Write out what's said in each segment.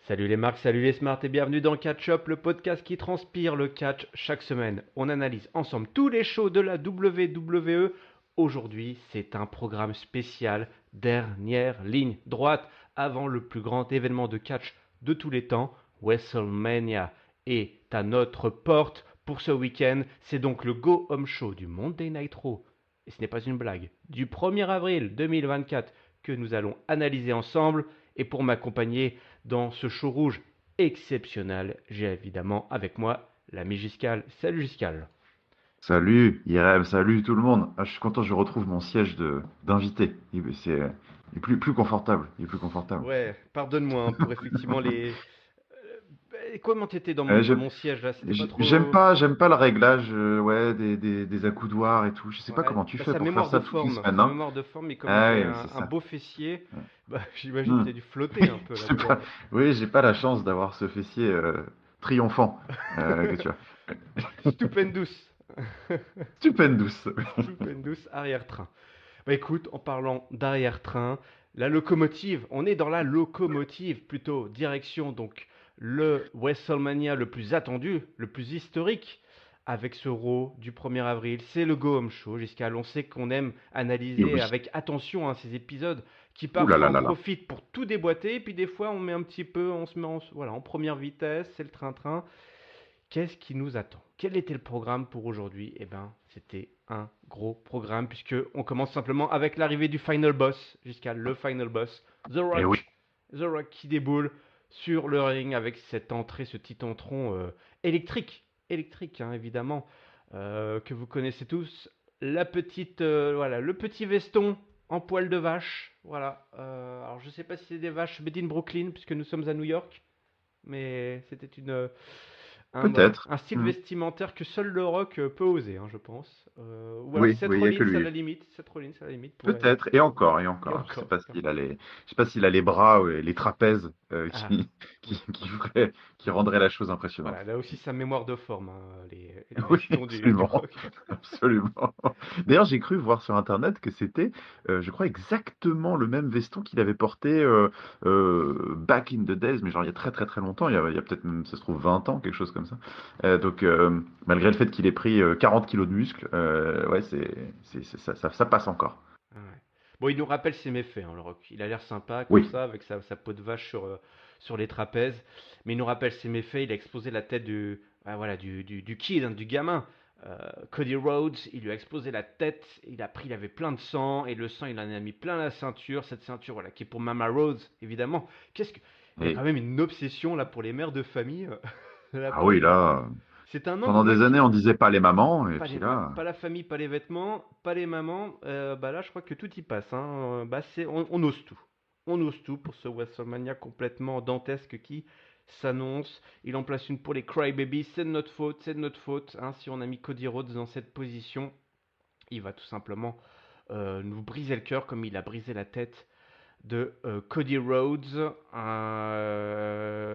Salut les marques, salut les smarts et bienvenue dans Catch Up, le podcast qui transpire le catch chaque semaine. On analyse ensemble tous les shows de la WWE. Aujourd'hui, c'est un programme spécial, dernière ligne droite avant le plus grand événement de catch de tous les temps, WrestleMania. Et à notre porte pour ce week-end, c'est donc le Go Home Show du Monday Night Raw. Et ce n'est pas une blague, du 1er avril 2024 que nous allons analyser ensemble. Et pour m'accompagner dans ce show rouge exceptionnel, j'ai évidemment avec moi l'ami Giscal. Salut Giscal. Salut Irem, salut tout le monde. Je suis content, je retrouve mon siège d'invité. Il est plus confortable. Il est plus confortable. Ouais, pardonne-moi hein, pour effectivement les. Comment t'étais dans Euh, dans j'aime mon siège là? C'était pas j'ai- j'aime trop. pas, j'aime pas le réglage, ouais, des accoudoirs et tout. Je sais pas Ouais, comment tu bah, fais sa pour faire mémoire de ça toutes les forme, semaines, sa hein. mémoire de forme, mais comme Ah j'ai oui, c'est un ça. beau fessier, Ouais. bah, j'imagine que Hmm. t'as dû flotter un peu là J'ai pour. pas, oui, j'ai pas la chance d'avoir ce fessier triomphant que tu as. Stupendous. Stupendous. Stupendous arrière-train. Bah écoute, en parlant d'arrière-train, la locomotive, on est dans la locomotive plutôt, direction donc le WrestleMania le plus attendu, le plus historique, avec ce Raw du 1er avril. C'est le Go Home Show, jusqu'à on sait qu'on aime Et analyser oui. avec attention hein, ces épisodes qui Ouh là parfois là en là là. profitent pour tout déboîter, et puis des fois on met un petit peu, on se met voilà, en première vitesse, c'est le train-train. Qu'est-ce qui nous attend? Quel était le programme pour aujourd'hui? Eh bien, c'était un gros programme puisque on commence simplement avec l'arrivée du final boss jusqu'à le final boss, The Et oui. Rock. The Rock qui déboule sur le ring avec cette entrée, ce petit entron électrique hein, évidemment, que vous connaissez tous. Voilà, le petit veston en poil de vache. Voilà. Alors je sais pas si c'est des vaches made in Brooklyn puisque nous sommes à New York, mais c'était Peut-être. un style Hmm. vestimentaire que seul le rock peut oser, hein, je pense. Ou alors Oui, Seth oui, il y a que Rollins à la lui. limite. Seth Rollins à la limite pourrait. Peut-être, et encore, et Et encore. encore. Je sais pas s'il a les bras, les trapèzes Ah, oui. qui rendraient la chose impressionnante. Voilà, là aussi sa mémoire de forme, hein, les Oui, vestons du absolument, rock. absolument. D'ailleurs, j'ai cru voir sur Internet que c'était, je crois, exactement le même veston qu'il avait porté back in the days, mais genre il y a très très très longtemps, il y a peut-être même, ça se trouve, 20 ans, quelque chose comme ça. Malgré le fait qu'il ait pris 40 kilos de muscle, ouais, ça passe encore. Ah ouais. Bon, il nous rappelle ses méfaits, hein, le rock. Il a l'air sympa comme Oui. ça, avec sa peau de vache sur les trapèzes. Mais il nous rappelle ses méfaits. Il a explosé la tête voilà, du kid, hein, du gamin. Cody Rhodes, il lui a explosé la tête. Il avait plein de sang. Et le sang, il en a mis plein la ceinture. Cette ceinture, voilà, qui est pour Mama Rhodes, évidemment. Il y a Et, quand même une obsession là pour les mères de famille de la ah part oui, du. là. C'est un angle, Pendant moi, des années, on disait pas les mamans, et puis voilà, là, pas la famille, pas les vêtements, pas les mamans. Bah là, je crois que tout y passe, hein. Bah on ose tout. On ose tout pour ce WrestleMania complètement dantesque qui s'annonce. Il en place une pour les Crybabies. C'est de notre faute, c'est de notre faute, hein. Si on a mis Cody Rhodes dans cette position, il va tout simplement nous briser le cœur comme il a brisé la tête de Cody Rhodes.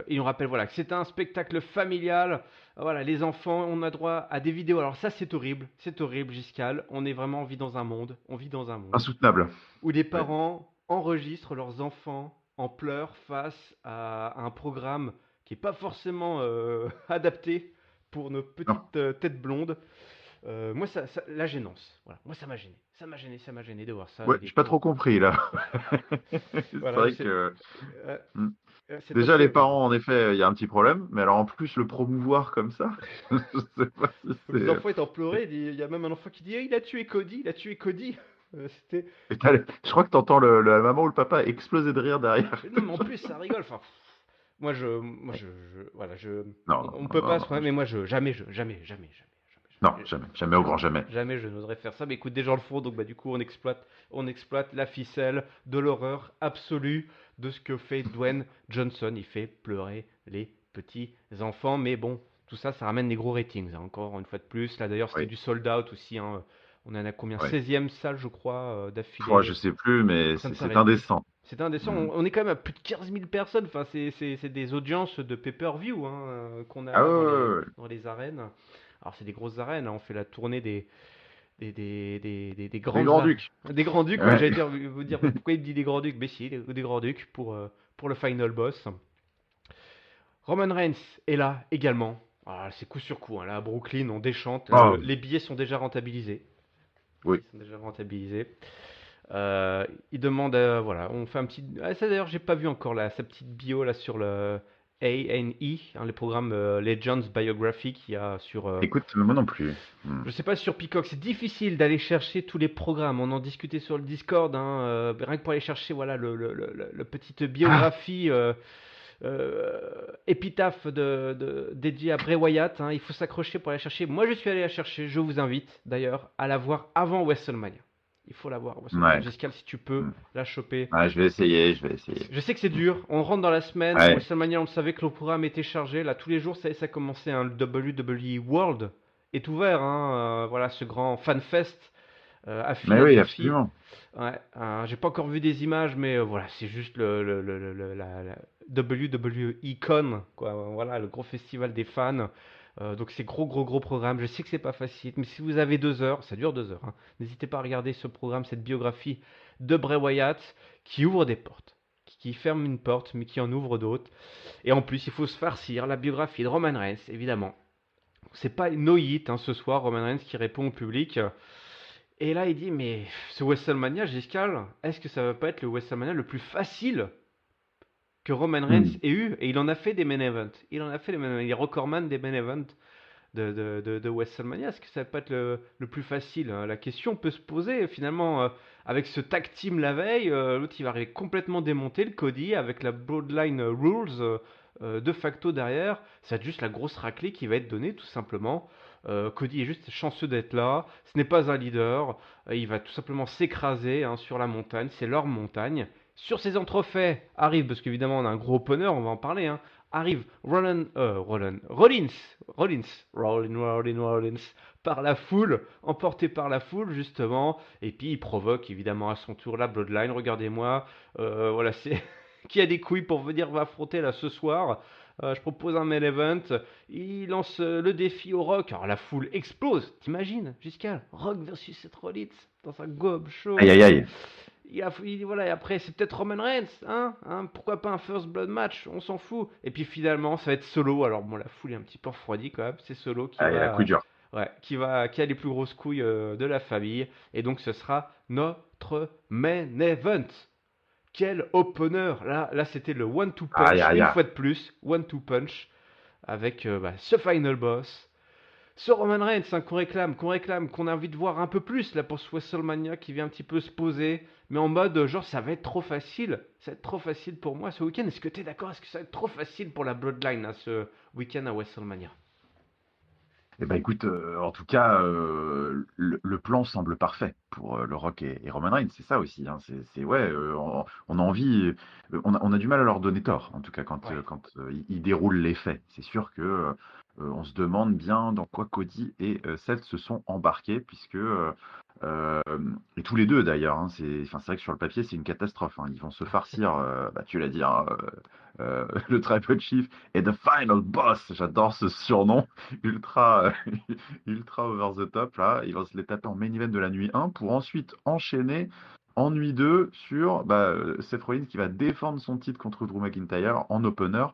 Il nous rappelle voilà, que c'est un spectacle familial. Voilà, les enfants, on a droit à des vidéos. Alors ça, c'est horrible, Giscal. On vit dans un monde insoutenable. où des Ouais. parents enregistrent leurs enfants en pleurs face à un programme qui n'est pas forcément adapté pour nos Non. petites têtes blondes. Moi, la gênance. Voilà. Moi, ça m'a gêné de voir ça. Ouais, Des j'ai pas pauvres. trop compris là. C'est Voilà, vrai que euh, hmm. c'est Déjà assez les horrible. parents, en effet, il y a un petit problème, mais alors en plus le promouvoir comme ça, je sais pas si Les c'est. enfants étant pleurés, il y a même un enfant qui dit Eh, il a tué Cody, il a tué Cody. C'était. Je crois que t'entends la maman ou le papa exploser de rire derrière. Mais non, mais en plus, ça rigole. Enfin, voilà, Non, non, on non, peut non, pas se non, permettre, mais moi, jamais, non, jamais, jamais au grand jamais. jamais je n'oserais faire ça. Mais écoute, des gens le font, donc bah, du coup, on exploite la ficelle de l'horreur absolue de ce que fait Dwayne Johnson. Il fait pleurer les petits enfants, mais bon, tout ça, ça ramène des gros ratings, hein, encore une fois de plus. Là, d'ailleurs, c'était Oui, du sold out aussi, hein. On en a combien? oui. 16e salle, je crois, Je d'affilée. sais plus, mais Ça ne c'est s'arrête plus. indécent. C'est indécent. Hmm. On est quand même à plus de 15 000 personnes. Enfin, c'est des audiences de pay-per-view hein, qu'on a Ah là ouais, ouais, ouais, ouais. dans les arènes. Alors, c'est des grosses arènes, hein. On fait la tournée des Les grandes arènes. Grands-Ducs. Des grands-ducs, ouais, Ouais. j'allais dire, vous dire pourquoi il me dit des grands-ducs. Mais si, des grands-ducs pour le final boss. Roman Reigns est là également. Ah, c'est coup sur coup, hein. Là, à Brooklyn, on déchante. Oh, Les billets sont déjà rentabilisés. oui. Ils sont déjà rentabilisés. Il demande, voilà, on fait un petit. Ah, ça d'ailleurs, j'ai pas vu encore là, sa petite bio là sur le A&E, hein, les programmes Legends Biography qu'il y a sur. Écoute, moi non plus. Hmm. Je sais pas sur Peacock, c'est difficile d'aller chercher tous les programmes. On en discutait sur le Discord, hein, rien que pour aller chercher voilà le petite Ah, biographie épitaphe dédiée à Bray Wyatt, hein. Il faut s'accrocher pour aller la chercher. Moi, je suis allé la chercher. Je vous invite d'ailleurs à la voir avant WrestleMania. Il faut la voir WrestleMania. ouais. Giscal, si tu peux Hmm. la choper. Ouais, je vais essayer, je vais essayer. Je sais que c'est dur. On rentre dans la semaine. Ouais, WrestleMania, on le savait que le programme était chargé. Là, tous les jours, ça commençait. Hein. Le WWE World est ouvert. Hein. Voilà, ce grand fanfest à mais oui, Philadelphie. absolument. Ouais, j'ai pas encore vu des images, mais voilà, c'est juste la WWE Con, quoi. Voilà, le gros festival des fans. Donc c'est gros programme. Je sais que c'est pas facile, mais si vous avez 2 heures, ça dure 2 heures, hein. N'hésitez pas à regarder ce programme, cette biographie de Bray Wyatt qui ouvre des portes, qui ferme une porte, mais qui en ouvre d'autres. Et en plus, il faut se farcir la biographie de Roman Reigns, évidemment. C'est pas no hit, hein, ce soir, Roman Reigns qui répond au public. Et là, il dit, mais ce WrestleMania, Giscal, est-ce que ça va pas être le WrestleMania le plus facile que Roman Reigns Hmm. ait eu? Et il en a fait des main events. Il en a fait des main events. Il est recordman des main events de WrestleMania. Est-ce que ça va pas être le plus facile, hein? La question peut se poser finalement avec ce tag team la veille. L'autre, il va arriver complètement démonté, le Cody, avec la Bloodline Rules de facto derrière. Ça va être juste la grosse raclée qui va être donnée, tout simplement. Cody est juste chanceux d'être là. Ce n'est pas un leader. Il va tout simplement s'écraser, hein, sur la montagne. C'est leur montagne. Sur ces entrefaits arrive, parce qu'évidemment on a un gros opener, on va en parler, hein, arrive Rollins, par la foule, emporté par la foule justement, et puis il provoque évidemment à son tour la Bloodline. Regardez-moi, voilà, c'est qui a des couilles pour venir m'affronter là ce soir. Je propose un main event. Il lance le défi au Rock. Alors la foule explose. T'imagines, Giscal, Rock versus Seth Rollins dans un gob Aïe, show. aïe, aïe. Voilà, et après, c'est peut-être Roman Reigns, hein, pourquoi pas un First Blood match, on s'en fout. Et puis finalement, ça va être Solo. Alors bon, la foule est un petit peu refroidie quand même. C'est Solo Aïe, la coup dur. ouais, qui a les plus grosses couilles de la famille. Et donc, ce sera notre main event. Quel opener! Là, c'était le one-two Aïe, punch, aïe, une aïe. fois de plus, one-two punch avec ce final boss. Ce Roman Reigns, hein, qu'on a envie de voir un peu plus là pour ce WrestleMania qui vient un petit peu se poser, mais en mode genre ça va être trop facile, ça va être trop facile pour moi ce week-end. Est-ce que tu es d'accord? Est-ce que ça va être trop facile pour la Bloodline, hein, ce week-end à WrestleMania? Eh ben écoute, en tout cas, le plan semble parfait pour le Rock et Roman Reigns. C'est ça aussi, hein. Ouais, on a envie, on a du mal à leur donner tort. En tout cas, quand, Ouais. ils déroulent les faits. C'est sûr que on se demande bien dans quoi Cody et Seth se sont embarqués, puisque euh, et tous les deux d'ailleurs, hein, enfin, c'est vrai que sur le papier c'est une catastrophe, hein. Ils vont se farcir, bah, tu l'as dit, hein, le Tribal Chief et The Final Boss. J'adore ce surnom ultra, ultra over the top là. Il va se les taper en main event de la nuit 1 pour ensuite enchaîner en nuit 2 sur Seth Rollins qui va défendre son titre contre Drew McIntyre en opener.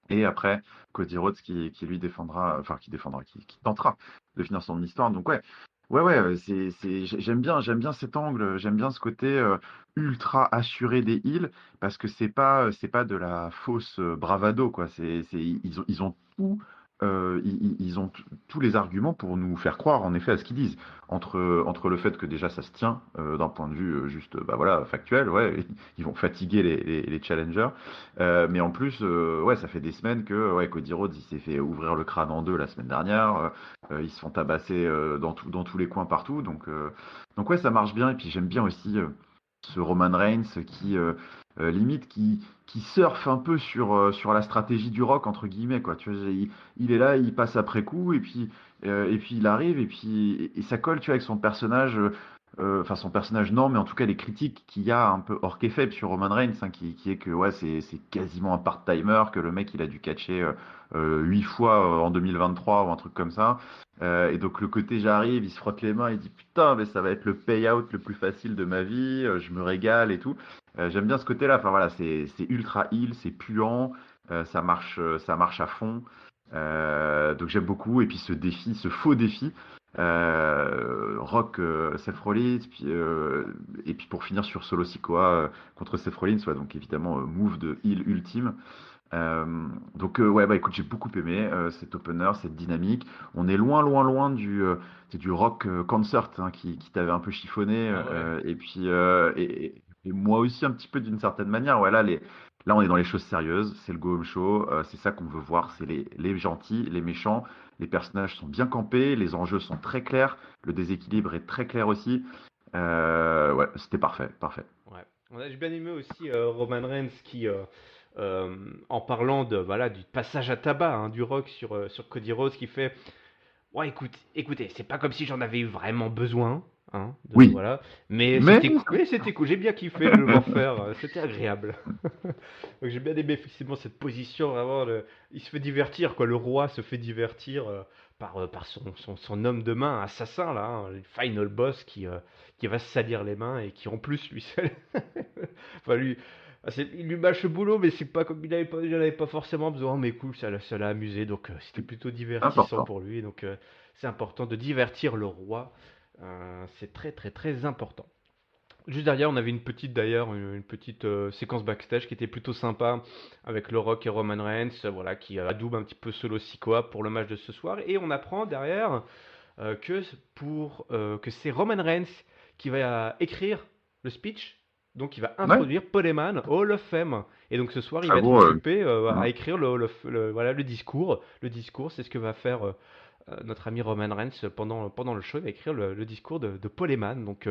Et après, Cody Rhodes qui lui défendra, enfin qui tentera de finir son histoire. Donc ouais, j'aime bien cet angle, j'aime bien ce côté ultra assuré des heels parce que c'est pas de la fausse bravado quoi. Ils ont tout, ils ont tous les arguments pour nous faire croire en effet à ce qu'ils disent. Entre le fait que déjà ça se tient d'un point de vue juste bah voilà factuel, ouais, ils vont fatiguer les challengers. Mais en plus, ouais, ça fait des semaines que ouais, Cody Rhodes il s'est fait ouvrir le crâne en deux la semaine dernière. Ils se font tabasser dans tous les coins partout. Donc ouais, ça marche bien. Et puis j'aime bien aussi ce Roman Reigns limite qui surfe un peu sur la stratégie du Rock entre guillemets quoi. Tu vois, il est là, il passe après coup et puis il arrive et ça colle tu vois avec son personnage. Enfin son personnage non, mais en tout cas les critiques qu'il y a un peu hors faible sur Roman Reigns, hein, qui est que ouais c'est quasiment un part-timer, que le mec il a dû catcher 8 fois en 2023 ou un truc comme ça. Et donc le côté j'arrive, il se frotte les mains, il dit putain mais ça va être le payout le plus facile de ma vie, je me régale et tout. J'aime bien ce côté-là. Enfin voilà, c'est ultra heal, c'est puant. ça marche à fond. Donc j'aime beaucoup. Et puis ce défi, ce faux défi, Rock, Seth Rollins, et puis pour finir sur Solo Sikoa contre Seth Rollins, ouais, donc évidemment move de heel ultime. Donc ouais, bah écoute, j'ai beaucoup aimé cet opener, cette dynamique. On est loin, loin, loin c'est du rock concert hein, qui t'avait un peu chiffonné. Ah ouais. Et puis et moi aussi un petit peu d'une certaine manière. Ouais, là on est dans les choses sérieuses. C'est le Go Home Show. C'est ça qu'on veut voir. C'est les gentils, les méchants. Les personnages sont bien campés. Les enjeux sont très clairs. Le déséquilibre est très clair aussi. Ouais, c'était parfait, parfait. Ouais. J'ai bien aimé aussi Roman Reigns qui, en parlant voilà, du passage à tabac hein, du Rock sur Cody Rhodes, qui fait ouais, écoutez, c'est pas comme si j'en avais eu vraiment besoin, hein, Oui, voilà, mais mais c'était cool, j'ai bien kiffé de le voir faire, c'était agréable. Donc j'ai bien aimé effectivement cette position, vraiment, il se fait divertir, quoi, le roi se fait divertir par son homme de main assassin, là, hein, le final boss qui va se salir les mains et qui en plus lui, enfin, il lui mâche le boulot, mais c'est pas comme il en avait pas forcément besoin. Mais cool, ça l'a amusé, donc c'était plutôt divertissant important. pour lui. Donc c'est important de divertir le roi. C'est très très très important. Juste derrière, on avait une petite séquence backstage qui était plutôt sympa avec Le Rock et Roman Reigns, voilà, qui adoube un petit peu Solo Sikoa pour le match de ce soir. Et on apprend derrière que c'est Roman Reigns qui va écrire le speech, donc il va Ouais, introduire Paul Heyman au Hall of Fame. Et donc ce soir, il va être j'avoue. occupé à Hein. écrire voilà, le discours. Le discours, c'est ce que va faire notre ami Roman Reigns pendant le show. Il va écrire le discours de Paul Heyman. Donc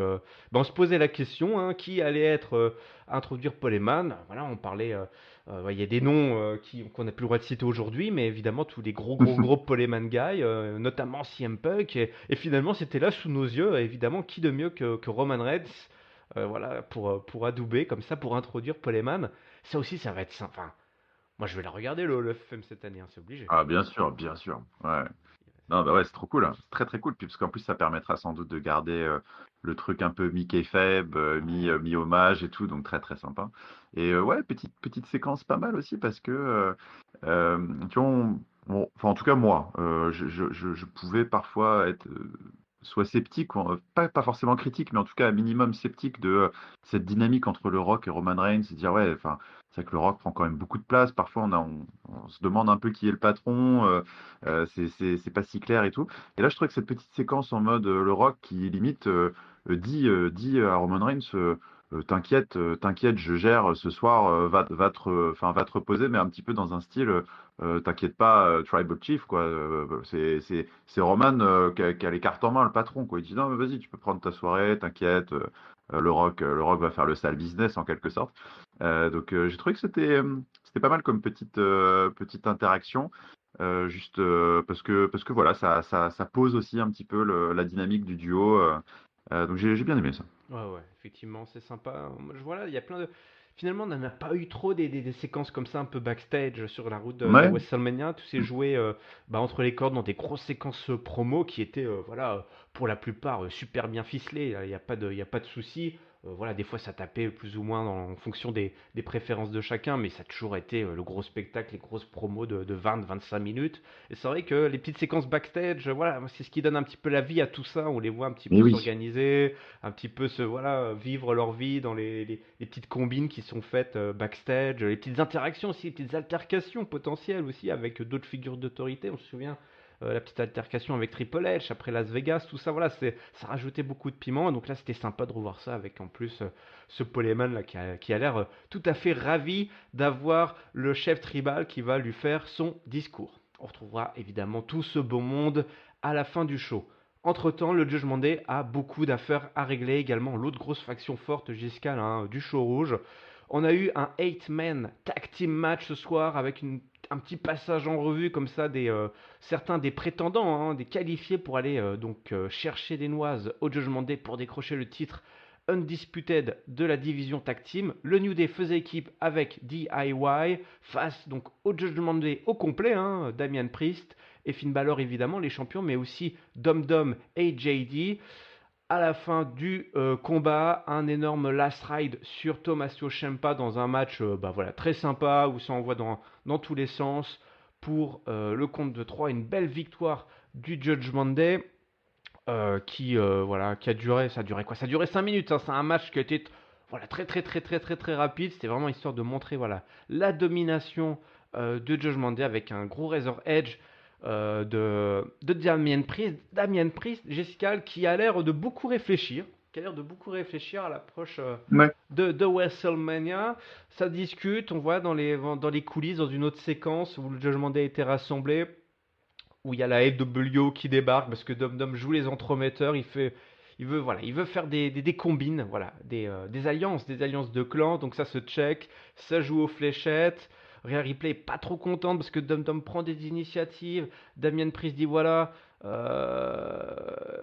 on se posait la question hein, qui allait être introduire Paul Heyman. Voilà, on parlait. Ouais, il y a des noms qu'on n'a plus le droit de citer aujourd'hui, mais évidemment tous les gros Paul Heyman guys, notamment CM Punk, et finalement c'était là sous nos yeux, évidemment, qui de mieux que Roman Reigns, voilà, pour adouber comme ça, pour introduire Paul Heyman. Ça aussi, ça va être sympa. Enfin, moi je vais la regarder le FM cette année, hein, c'est obligé. Ah, bien sûr, bien sûr. Ouais. Non, bah ouais, c'est trop cool, hein. C'est très très cool. Puis parce qu'en plus, ça permettra sans doute de garder le truc un peu mi-kayfabe, Ouais. mi-hommage et tout, donc très très sympa. Et ouais, petite séquence pas mal aussi parce que, tu vois, enfin en tout cas moi, je pouvais parfois être soit sceptique, pas forcément critique, mais en tout cas un minimum sceptique de cette dynamique entre le Rock et Roman Reigns, et dire ouais, enfin, c'est vrai que le Rock prend quand même beaucoup de place. Parfois, on se demande un peu qui est le patron. C'est pas si clair et tout. Et là, je trouve que cette petite séquence en mode le Rock qui limite dit à Roman Reigns t'inquiète, je gère ce soir, va te reposer, mais un petit peu dans un style t'inquiète pas, Tribal Chief, quoi. C'est Roman qui a les cartes en main, le patron, quoi. Il dit non, mais vas-y, tu peux prendre ta soirée, t'inquiète. Le Rock va faire le sale business en quelque sorte. Donc j'ai trouvé que c'était pas mal comme petite interaction. Juste parce que voilà, ça pose aussi un petit peu la dynamique du duo. Donc j'ai bien aimé ça. Ouais, effectivement, c'est sympa. Moi, voilà, il y a plein de. Finalement, on n'en a pas eu trop des séquences comme ça, un peu backstage sur la route de Ouais, WrestleMania. Tout s'est joué entre les cordes dans des grosses séquences promo qui étaient, voilà, pour la plupart super bien ficelées. Il y a pas de souci. Voilà, des fois ça tapait plus ou moins en fonction des préférences de chacun, mais ça a toujours été le gros spectacle, les grosses promos de 20-25 minutes. Et c'est vrai que les petites séquences backstage, voilà, c'est ce qui donne un petit peu la vie à tout ça. On les voit un petit mais peu oui. s'organiser, un petit peu voilà, vivre leur vie dans les petites combines qui sont faites backstage, les petites interactions aussi, les petites altercations potentielles aussi avec d'autres figures d'autorité. On se souvient la petite altercation avec Triple H après Las Vegas, tout ça, voilà, ça rajoutait beaucoup de piment. Donc là, c'était sympa de revoir ça avec en plus ce Paul Heyman là qui a l'air tout à fait ravi d'avoir le chef tribal qui va lui faire son discours. On retrouvera évidemment tout ce beau monde à la fin du show. Entre-temps, le Judgment Day a beaucoup d'affaires à régler également. L'autre grosse faction forte jusqu'à du show rouge. On a eu un 8-man tag team match ce soir avec un petit passage en revue comme ça certains des prétendants, hein, des qualifiés pour aller chercher des noises au Judgment Day pour décrocher le titre Undisputed de la division tag team. Le New Day faisait équipe avec DIY face donc au Judgment Day au complet, hein, Damian Priest et Finn Balor évidemment les champions, mais aussi Dom Dom et JD. À la fin du combat, un énorme last ride sur Tommaso Ciampa dans un match bah voilà, très sympa où ça envoie dans tous les sens pour le compte de 3, une belle victoire du Judgment Day voilà, qui a duré, ça a duré quoi? Ça a duré 5 minutes, hein. C'est un match qui a été voilà, très très très très très très rapide. C'était vraiment histoire de montrer voilà, la domination de Judgment Day avec un gros Razor Edge de Damien Priest, Jessica, qui a l'air de beaucoup réfléchir, à l'approche Ouais. de WrestleMania. Ça discute, on voit dans les coulisses, dans une autre séquence où le Judgment Day a été rassemblé, où il y a la FWO qui débarque parce que Dom Dom joue les entremetteurs, il veut faire des combines, voilà, des alliances de clans, donc ça se check, ça joue aux fléchettes. Rhea Ripley est pas trop contente parce que Dom Dom prend des initiatives. Damien Priest dit voilà,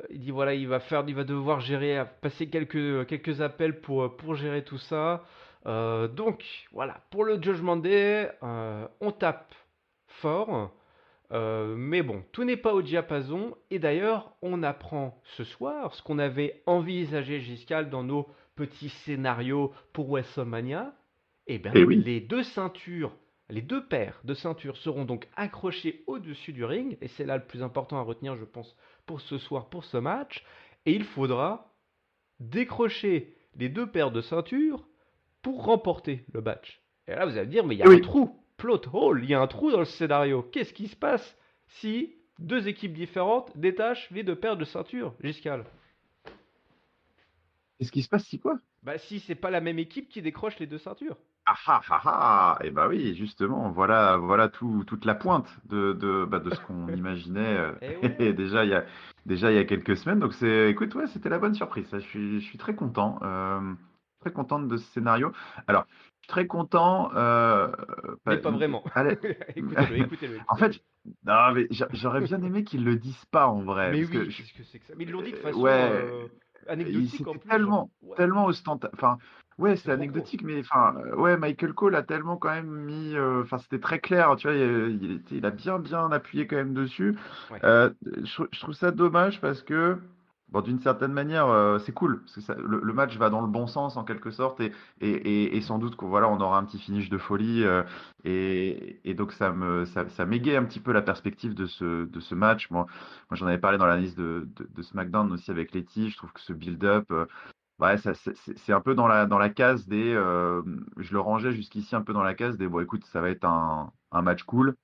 il va devoir gérer, passer quelques appels pour gérer tout ça. Donc voilà, pour le Judgment Day, on tape fort. Mais bon, tout n'est pas au diapason. Et d'ailleurs, on apprend ce soir ce qu'on avait envisagé jusqu'à dans nos petits scénarios pour WrestleMania. Eh bien, Et oui. les deux paires de ceintures seront donc accrochées au-dessus du ring. Et c'est là le plus important à retenir, je pense, pour ce soir, pour ce match. Et il faudra décrocher les deux paires de ceintures pour remporter le match. Et là, vous allez me dire, mais il y Et a un oui. trou, plot hole, il y a un trou dans le scénario. Qu'est-ce qui se passe si deux équipes différentes détachent les deux paires de ceintures, Giscal? Qu'est-ce qui se passe si quoi? Bah si c'est pas la même équipe qui décroche les deux ceintures. Ah ah ah ah! Et bah oui, justement, voilà toute la pointe de ce qu'on imaginait Eh et ouais. déjà il y a quelques semaines. Donc écoute, ouais, c'était la bonne surprise. Ça, je suis très content de ce scénario. Alors, je suis très content. Mais pas vraiment. Allez, en écoutez-le. fait, non, mais j'aurais bien aimé qu'ils le disent pas en vrai, Mais parce que oui, qu'est-ce que c'est que ça? Mais ils l'ont dit de façon ouais. anecdotique en C'était plus, genre. Ouais, tellement ostentatoire. Enfin, ouais, c'est c'est trop court. anecdotique, mais enfin, ouais, Michael Cole a tellement quand même mis. Enfin, c'était très clair, tu vois, il a bien appuyé quand même dessus. Ouais. Je trouve ça dommage parce que, bon, d'une certaine manière, c'est cool, parce que le match va dans le bon sens en quelque sorte, et sans doute qu'on voilà, on aura un petit finish de folie, et donc ça m'égaye un petit peu la perspective de ce match. Moi, j'en avais parlé dans la liste de SmackDown aussi avec Letty. Je trouve que ce build-up, ouais, c'est un peu dans la case des. Je le rangeais jusqu'ici un peu dans la case des. Bon, écoute, ça va être un match cool,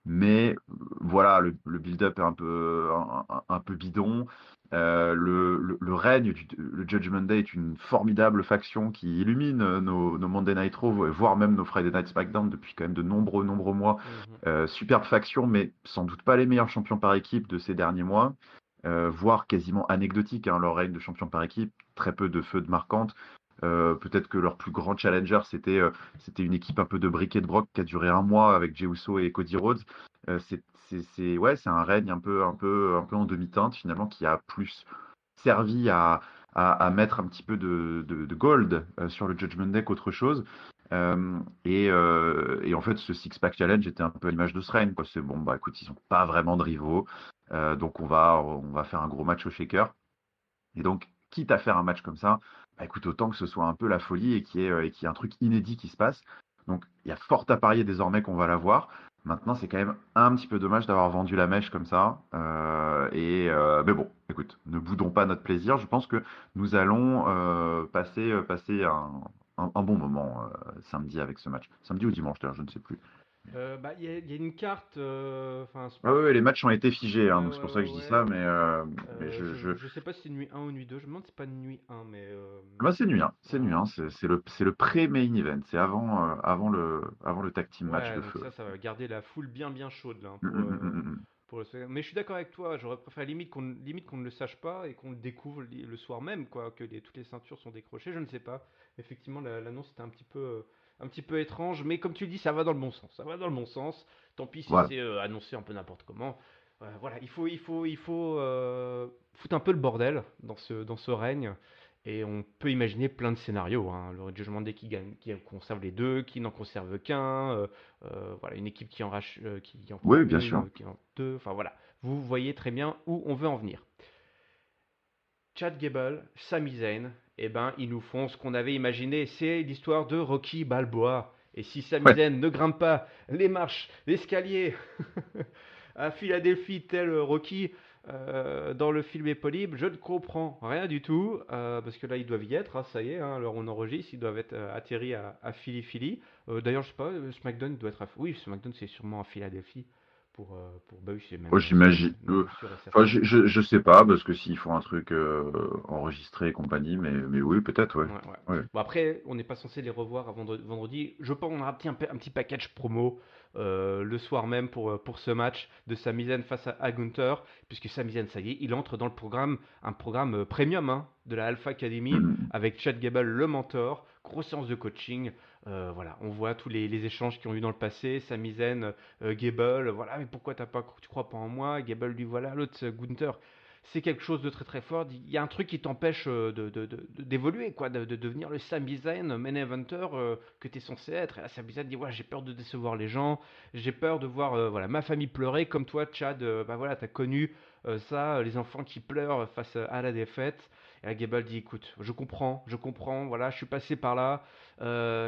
mais voilà, le build-up est un peu bidon. Le règne, le Judgment Day est une formidable faction qui illumine nos Monday Night Raw, voire même nos Friday Night SmackDown depuis quand même de nombreux mois. Mhm. Superbe faction, mais sans doute pas les meilleurs champions par équipe de ces derniers mois, voire quasiment anecdotique, hein, leur règne de champion par équipe, très peu de feux de marquantes. Peut-être que leur plus grand challenger, c'était une équipe un peu de brick et de broc qui a duré un mois avec Jey Uso et Cody Rhodes. Ouais, c'est un règne un peu en demi-teinte finalement qui a plus servi à mettre un petit peu de gold sur le Judgment Day qu'autre chose. Et en fait, ce Six-Pack Challenge était un peu à l'image de ce règne, quoi. C'est bon, bah écoute, ils n'ont pas vraiment de rivaux, donc on va faire un gros match au shaker. Et donc, quitte à faire un match comme ça, bah, écoute, autant que ce soit un peu la folie et qu'il y ait un truc inédit qui se passe. Donc, il y a fort à parier désormais qu'on va l'avoir. Maintenant, c'est quand même un petit peu dommage d'avoir vendu la mèche comme ça. Mais bon, écoute, ne boudons pas notre plaisir. Je pense que nous allons passer un bon moment samedi avec ce match. Samedi ou dimanche, d'ailleurs, je ne sais plus. Bah, il y a une carte, enfin, Ah ouais, ouais, les matchs ont été figés, hein, ouais, donc c'est ouais, pour ça que ouais, je dis ouais. ça, mais Je sais pas si c'est nuit un ou nuit 2. Je me demande si c'est pas nuit un, mais bah, c'est nuit, hein. C'est nuit, ouais. hein. C'est le pré-main event. C'est avant le tag team match Ouais, de donc feu. ça va garder la foule bien chaude là, hein, Mm. pour Mais je suis d'accord avec toi. J'aurais préféré limite qu'on ne le sache pas et qu'on le découvre le soir même, quoi, que toutes les ceintures sont décrochées. Je ne sais pas. Effectivement, l'annonce était un petit peu étrange, mais comme tu le dis, ça va dans le bon sens. Ça va dans le bon sens. Tant pis si Voilà. c'est annoncé un peu n'importe comment. Voilà, il faut foutre un peu le bordel dans ce règne. Et on peut imaginer plein de scénarios, hein. Le Judgment Day qui gagne, qui conserve les deux, qui n'en conserve qu'un. Voilà, une équipe qui en Oui, prend bien sûr. une, qui en deux. Enfin voilà, vous voyez très bien où on veut en venir. Chad Gable, Sami Zayn, eh ben, ils nous font ce qu'on avait imaginé. C'est l'histoire de Rocky Balboa. Et si Sami Ouais. Zayn ne grimpe pas les marches, l'escalier à Philadelphie tel Rocky dans le film éponyme, je ne comprends rien du tout. Parce que là, ils doivent y être, hein, ça y est, hein, alors on enregistre, ils doivent être atterris à Philly. D'ailleurs, je sais pas, SmackDown doit être à... Oui, SmackDown c'est sûrement à Philadelphie. Bah oui, c'est même, Moi, j'imagine. sûr et Enfin, certain. je sais pas, parce que s'ils font un truc enregistré et compagnie, mais oui, peut-être, ouais. Ouais, ouais. Ouais. Bon, après, on n'est pas censé les revoir avant vendredi. Je pense qu'on aura un petit package promo le soir même pour ce match de Sami Zayn face à Gunther, puisque Sami Zayn, ça y est, il entre dans le programme, un programme premium hein, de la Alpha Academy Mhm. avec Chad Gable, le mentor, grosse séance de coaching. Voilà, on voit tous les échanges qu'ils ont eu dans le passé. Sami Zayn, Gable, voilà, mais pourquoi tu crois pas en moi? Gable lui, voilà, l'autre, Gunther c'est quelque chose de très très fort. Il y a un truc qui t'empêche d'évoluer, quoi, de devenir le Sami Zayn, main eventer que tu es censé être. Et là, Sami Zayn dit ouais, j'ai peur de décevoir les gens, j'ai peur de voir voilà, ma famille pleurer comme toi, Chad. Bah voilà, t'as connu ça, les enfants qui pleurent face à la défaite. Et là, Gable dit écoute, je comprends, voilà, je suis passé par là,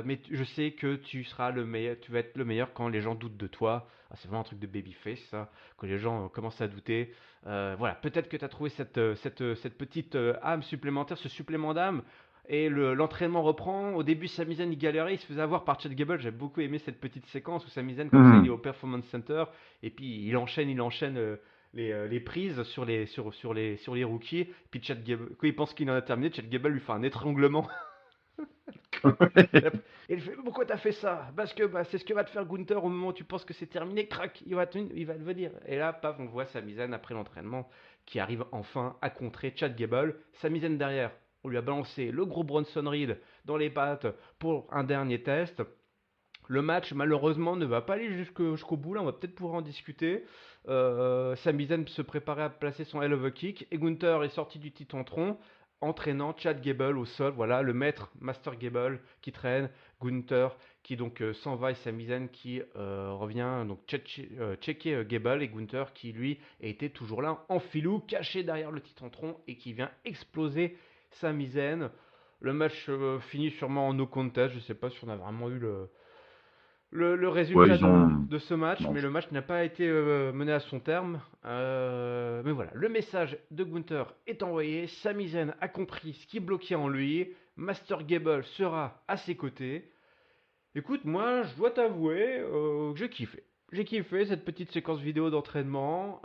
mais je sais que tu seras le meilleur, tu vas être le meilleur quand les gens doutent de toi. Ah, c'est vraiment un truc de babyface, ça, quand les gens commencent à douter. Voilà, peut-être que tu as trouvé cette petite âme supplémentaire, ce supplément d'âme. Et l'entraînement reprend. Au début, Sami Zayn il galérait, il se faisait avoir par Chad Gable. J'ai beaucoup aimé cette petite séquence où Sami Zayn, comme ça, il est Mhm. au Performance Center et puis il enchaîne les prises sur les rookies. Puis Chad Gable, quand il pense qu'il en a terminé, Chad Gable lui fait un étranglement. Et il fait pourquoi t'as fait ça? Parce que bah, c'est ce que va te faire Gunther au moment où tu penses que c'est terminé, crac, il va te venir. Et là, paf, on voit Sami Zayn après l'entraînement qui arrive enfin à contrer Chad Gable. Sami Zayn derrière, on lui a balancé le gros Bronson Reed dans les pattes pour un dernier test. Le match, malheureusement, ne va pas aller jusqu'au bout. Là, on va peut-être pouvoir en discuter. Sami Zayn se préparait à placer son Hell of a Kick. Et Gunther est sorti du Titantron, entraînant Chad Gable au sol. Voilà, le maître Master Gable qui traîne. Gunther qui donc s'en va et Sami Zayn qui revient donc checker Gable. Et Gunther qui, lui, était toujours là en filou, caché derrière le Titantron et qui vient exploser Sami Zayn. Le match finit sûrement en no contest. Je ne sais pas si on a vraiment eu le Ouais, résultat ils ont. de ce match, Non. mais le match n'a pas été mené à son terme. Mais voilà, le message de Gunther est envoyé. Sami Zayn a compris ce qui bloquait en lui. Master Gable sera à ses côtés. Écoute, moi, je dois t'avouer que j'ai kiffé. J'ai kiffé cette petite séquence vidéo d'entraînement.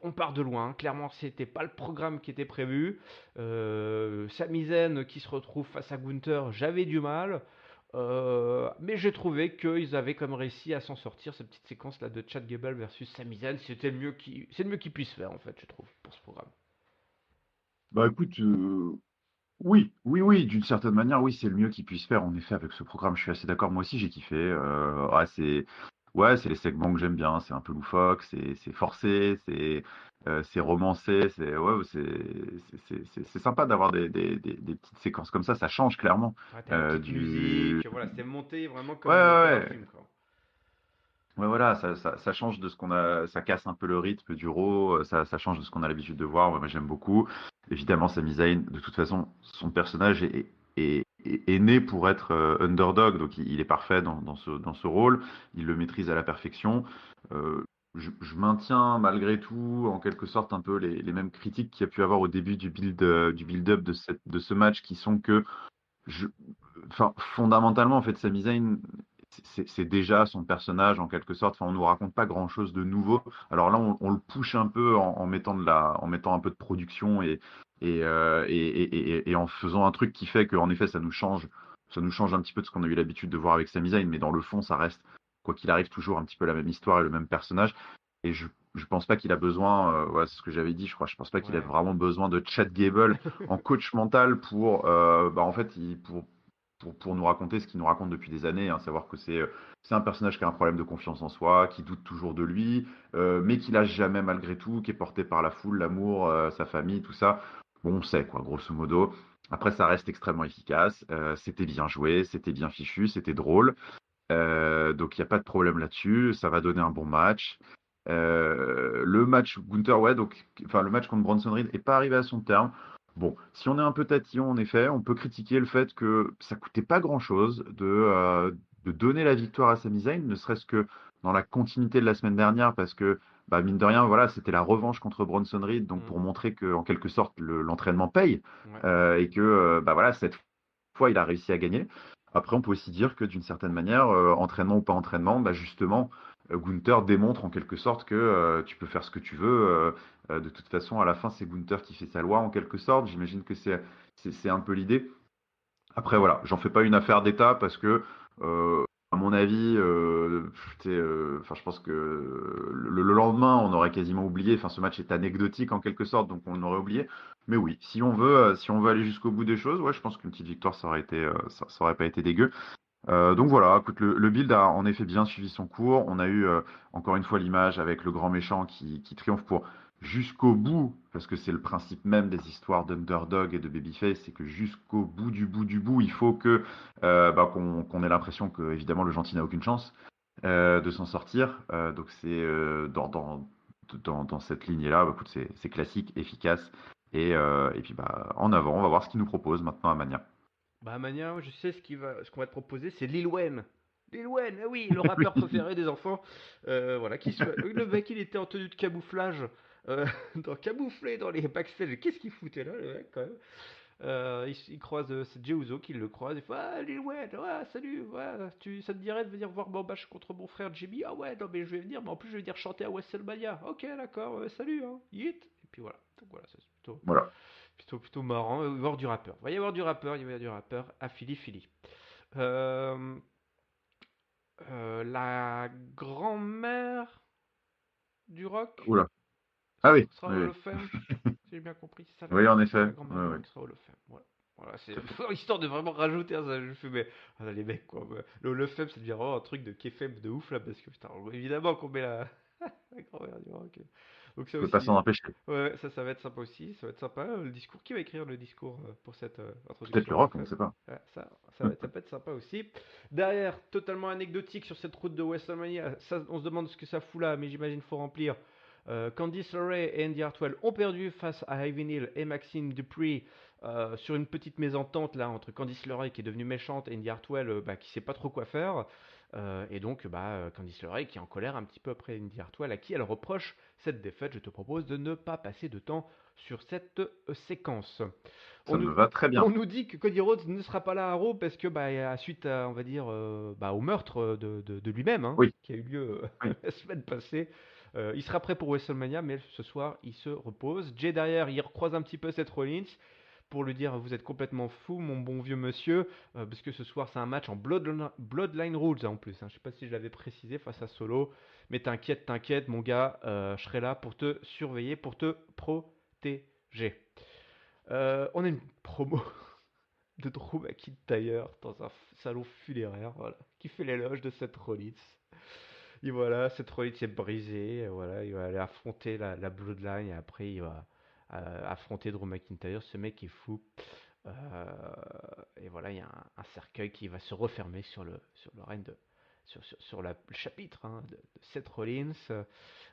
On part de loin. Clairement, c'était pas le programme qui était prévu. Sami Zayn qui se retrouve face à Gunther, j'avais du mal. Mais j'ai trouvé qu'ils avaient comme réussi à s'en sortir. Cette petite séquence là de Chad Gable versus Sami Zayn, c'est le mieux qu'ils puissent faire en fait, je trouve, pour ce programme. Bah écoute, oui, oui, oui, d'une certaine manière, oui, c'est le mieux qu'ils puissent faire, en effet, avec ce programme. Je suis assez d'accord. Moi aussi, j'ai kiffé. Ouais, c'est les segments que j'aime bien. C'est un peu loufoque, c'est forcé, c'est romancé. C'est sympa d'avoir des petites séquences comme ça. Ça change clairement. Ouais, t'as la petite Du. musique, voilà, c'est monté vraiment Ouais, ouais, comme un ouais. film quoi. Ouais, voilà, ça change de ce qu'on a, ça casse un peu le rythme du Raw, ça change de ce qu'on a l'habitude de voir. Moi, j'aime beaucoup. Évidemment, Sami Zayn, de toute façon, son personnage est né pour être underdog, donc il est parfait dans ce rôle. Il le maîtrise à la perfection. Je maintiens malgré tout, en quelque sorte, un peu les mêmes critiques qu'il y a pu avoir au début du build-up de ce match, qui sont que je, enfin, fondamentalement, en fait, Sami Zayn, c'est déjà son personnage en quelque sorte. Enfin, on nous raconte pas grand-chose de nouveau. Alors là, on le push un peu en mettant en mettant un peu de production et en faisant un truc qui fait qu'en effet, ça nous change un petit peu de ce qu'on a eu l'habitude de voir avec Sami Zayn. Mais dans le fond, ça reste, quoi qu'il arrive, toujours un petit peu la même histoire et le même personnage. Et je pense pas qu'il a besoin, ouais, c'est ce que j'avais dit, je crois. Je pense pas qu'il ait Ouais. vraiment besoin de Chad Gable en coach mental pour, bah, en fait, pour nous raconter ce qu'il nous raconte depuis des années, hein, savoir que c'est un personnage qui a un problème de confiance en soi, qui doute toujours de lui, mais qui lâche jamais malgré tout, qui est porté par la foule, l'amour, sa famille, tout ça. Bon, on sait quoi, grosso modo. Après, ça reste extrêmement efficace. C'était bien joué, c'était bien fichu, c'était drôle. Donc il n'y a pas de problème là-dessus. Ça va donner un bon match. Le match Gunther, ouais, donc, enfin le match contre Bronson Reed n'est pas arrivé à son terme. Bon, si on est un peu tatillon, en effet, on peut critiquer le fait que ça coûtait pas grand-chose de donner la victoire à Sami Zayn, ne serait-ce que dans la continuité de la semaine dernière, parce que, bah, mine de rien, voilà, c'était la revanche contre Bronson Reed, donc Mm. pour montrer que, en quelque sorte, l'entraînement paye, Ouais. et que, bah voilà, cette fois, il a réussi à gagner. Après, on peut aussi dire que d'une certaine manière, entraînement ou pas entraînement, bah justement, Gunther démontre en quelque sorte que tu peux faire ce que tu veux. De toute façon, à la fin, c'est Gunther qui fait sa loi en quelque sorte. J'imagine que c'est un peu l'idée. Après, voilà, j'en fais pas une affaire d'État parce que, à mon avis, enfin, je pense que le lendemain, on aurait quasiment oublié. Enfin, ce match est anecdotique en quelque sorte, donc on l'aurait oublié. Mais oui, si on veut aller jusqu'au bout des choses, ouais, je pense qu'une petite victoire, ça aurait été, ça aurait pas été dégueu. Donc voilà, écoute, le build a en effet bien suivi son cours. On a eu encore une fois l'image avec le grand méchant qui triomphe pour jusqu'au bout, parce que c'est le principe même des histoires d'underdog et de babyface, c'est que jusqu'au bout du bout, il faut que bah, qu'on ait l'impression que évidemment le gentil n'a aucune chance de s'en sortir. Donc c'est dans cette lignée-là, bah, écoute, c'est classique, efficace, et puis bah en avant, on va voir ce qu'il nous propose maintenant à Mania. Bah Mania, je sais ce qu'on va te proposer, c'est Lil Wayne. Lil Wayne, ah oui, le rappeur préféré des enfants. Voilà, le mec, il était en tenue de camouflage, camouflé dans les backstage. Qu'est-ce qu'il foutait là, le mec, quand même. Il croise, c'est Jey Uso qui le croise. Il fait ah Lil Wayne, ouais, salut, ouais, ça te dirait de venir voir Bambash contre mon frère Jimmy? Ah ouais, non mais je vais venir, mais en plus je vais venir chanter à WrestleMania. Ok, d'accord, salut, hein, yeet. Et puis voilà, donc voilà, c'est Voilà. plutôt marrant. Il va y avoir du rappeur. Il va y avoir du rappeur, il va y avoir du rappeur à Philly Philly. Euh, la grand-mère du rock Oula. Ah oui, sera oui, Hall oui. of Fame, si j'ai bien compris. C'est ça Oui, en effet. la grand-mère Oui, du oui. rock sera Hall of Fame. Voilà. Voilà, c'est Tout à fait. histoire de vraiment rajouter ça. Je fais, mais les mecs, quoi. Le Hall of Fame, ça devient vraiment un truc de kéfem de ouf là, parce que putain, évidemment qu'on met la grand-mère du rock. Donc ça Je peux pas aussi, s'en empêcher. ouais, ça va être sympa aussi. Ça va être sympa. Le discours, qui va écrire le discours pour cette Peut-être introduction le Hall of rock, on ne Fame? sait pas. Ouais, ça peut être sympa aussi. Derrière, totalement anecdotique sur cette route de WrestleMania, on se demande ce que ça fout là, mais j'imagine qu'il faut remplir. Candice LeRae et Andy Hartwell ont perdu face à Ivy Neal et Maxine Dupree sur une petite mésentente là entre Candice LeRae qui est devenue méchante et Andy Hartwell qui sait pas trop quoi faire. Et donc Candice LeRae qui est en colère un petit peu après Andy Hartwell à qui elle reproche cette défaite. Je te propose de ne pas passer de temps sur cette séquence. On Ça nous, me va très on bien. nous dit que Cody Rhodes ne sera pas là à Raw parce que suite à, on va dire au meurtre de lui-même hein, Oui, qui a eu lieu oui. la semaine passée. Il sera prêt pour WrestleMania, mais ce soir, il se repose. Jay derrière, il recroise un petit peu Seth Rollins pour lui dire vous êtes complètement fou, mon bon vieux monsieur, parce que ce soir, c'est un match en Bloodline Rules hein, en plus. Hein. Je sais pas si je l'avais précisé face à Solo, mais t'inquiète, mon gars, je serai là pour te surveiller, pour te protéger. On a une promo de Drew McIntyre dans un salon funéraire, voilà, qui fait l'éloge de Seth Rollins. Et voilà, Seth Rollins est brisé. Voilà, il va aller affronter la Bloodline et après il va affronter Drew McIntyre. Ce mec est fou. Euh, et voilà, il y a un cercueil qui va se refermer sur le règne de sur le chapitre hein, de Seth Rollins.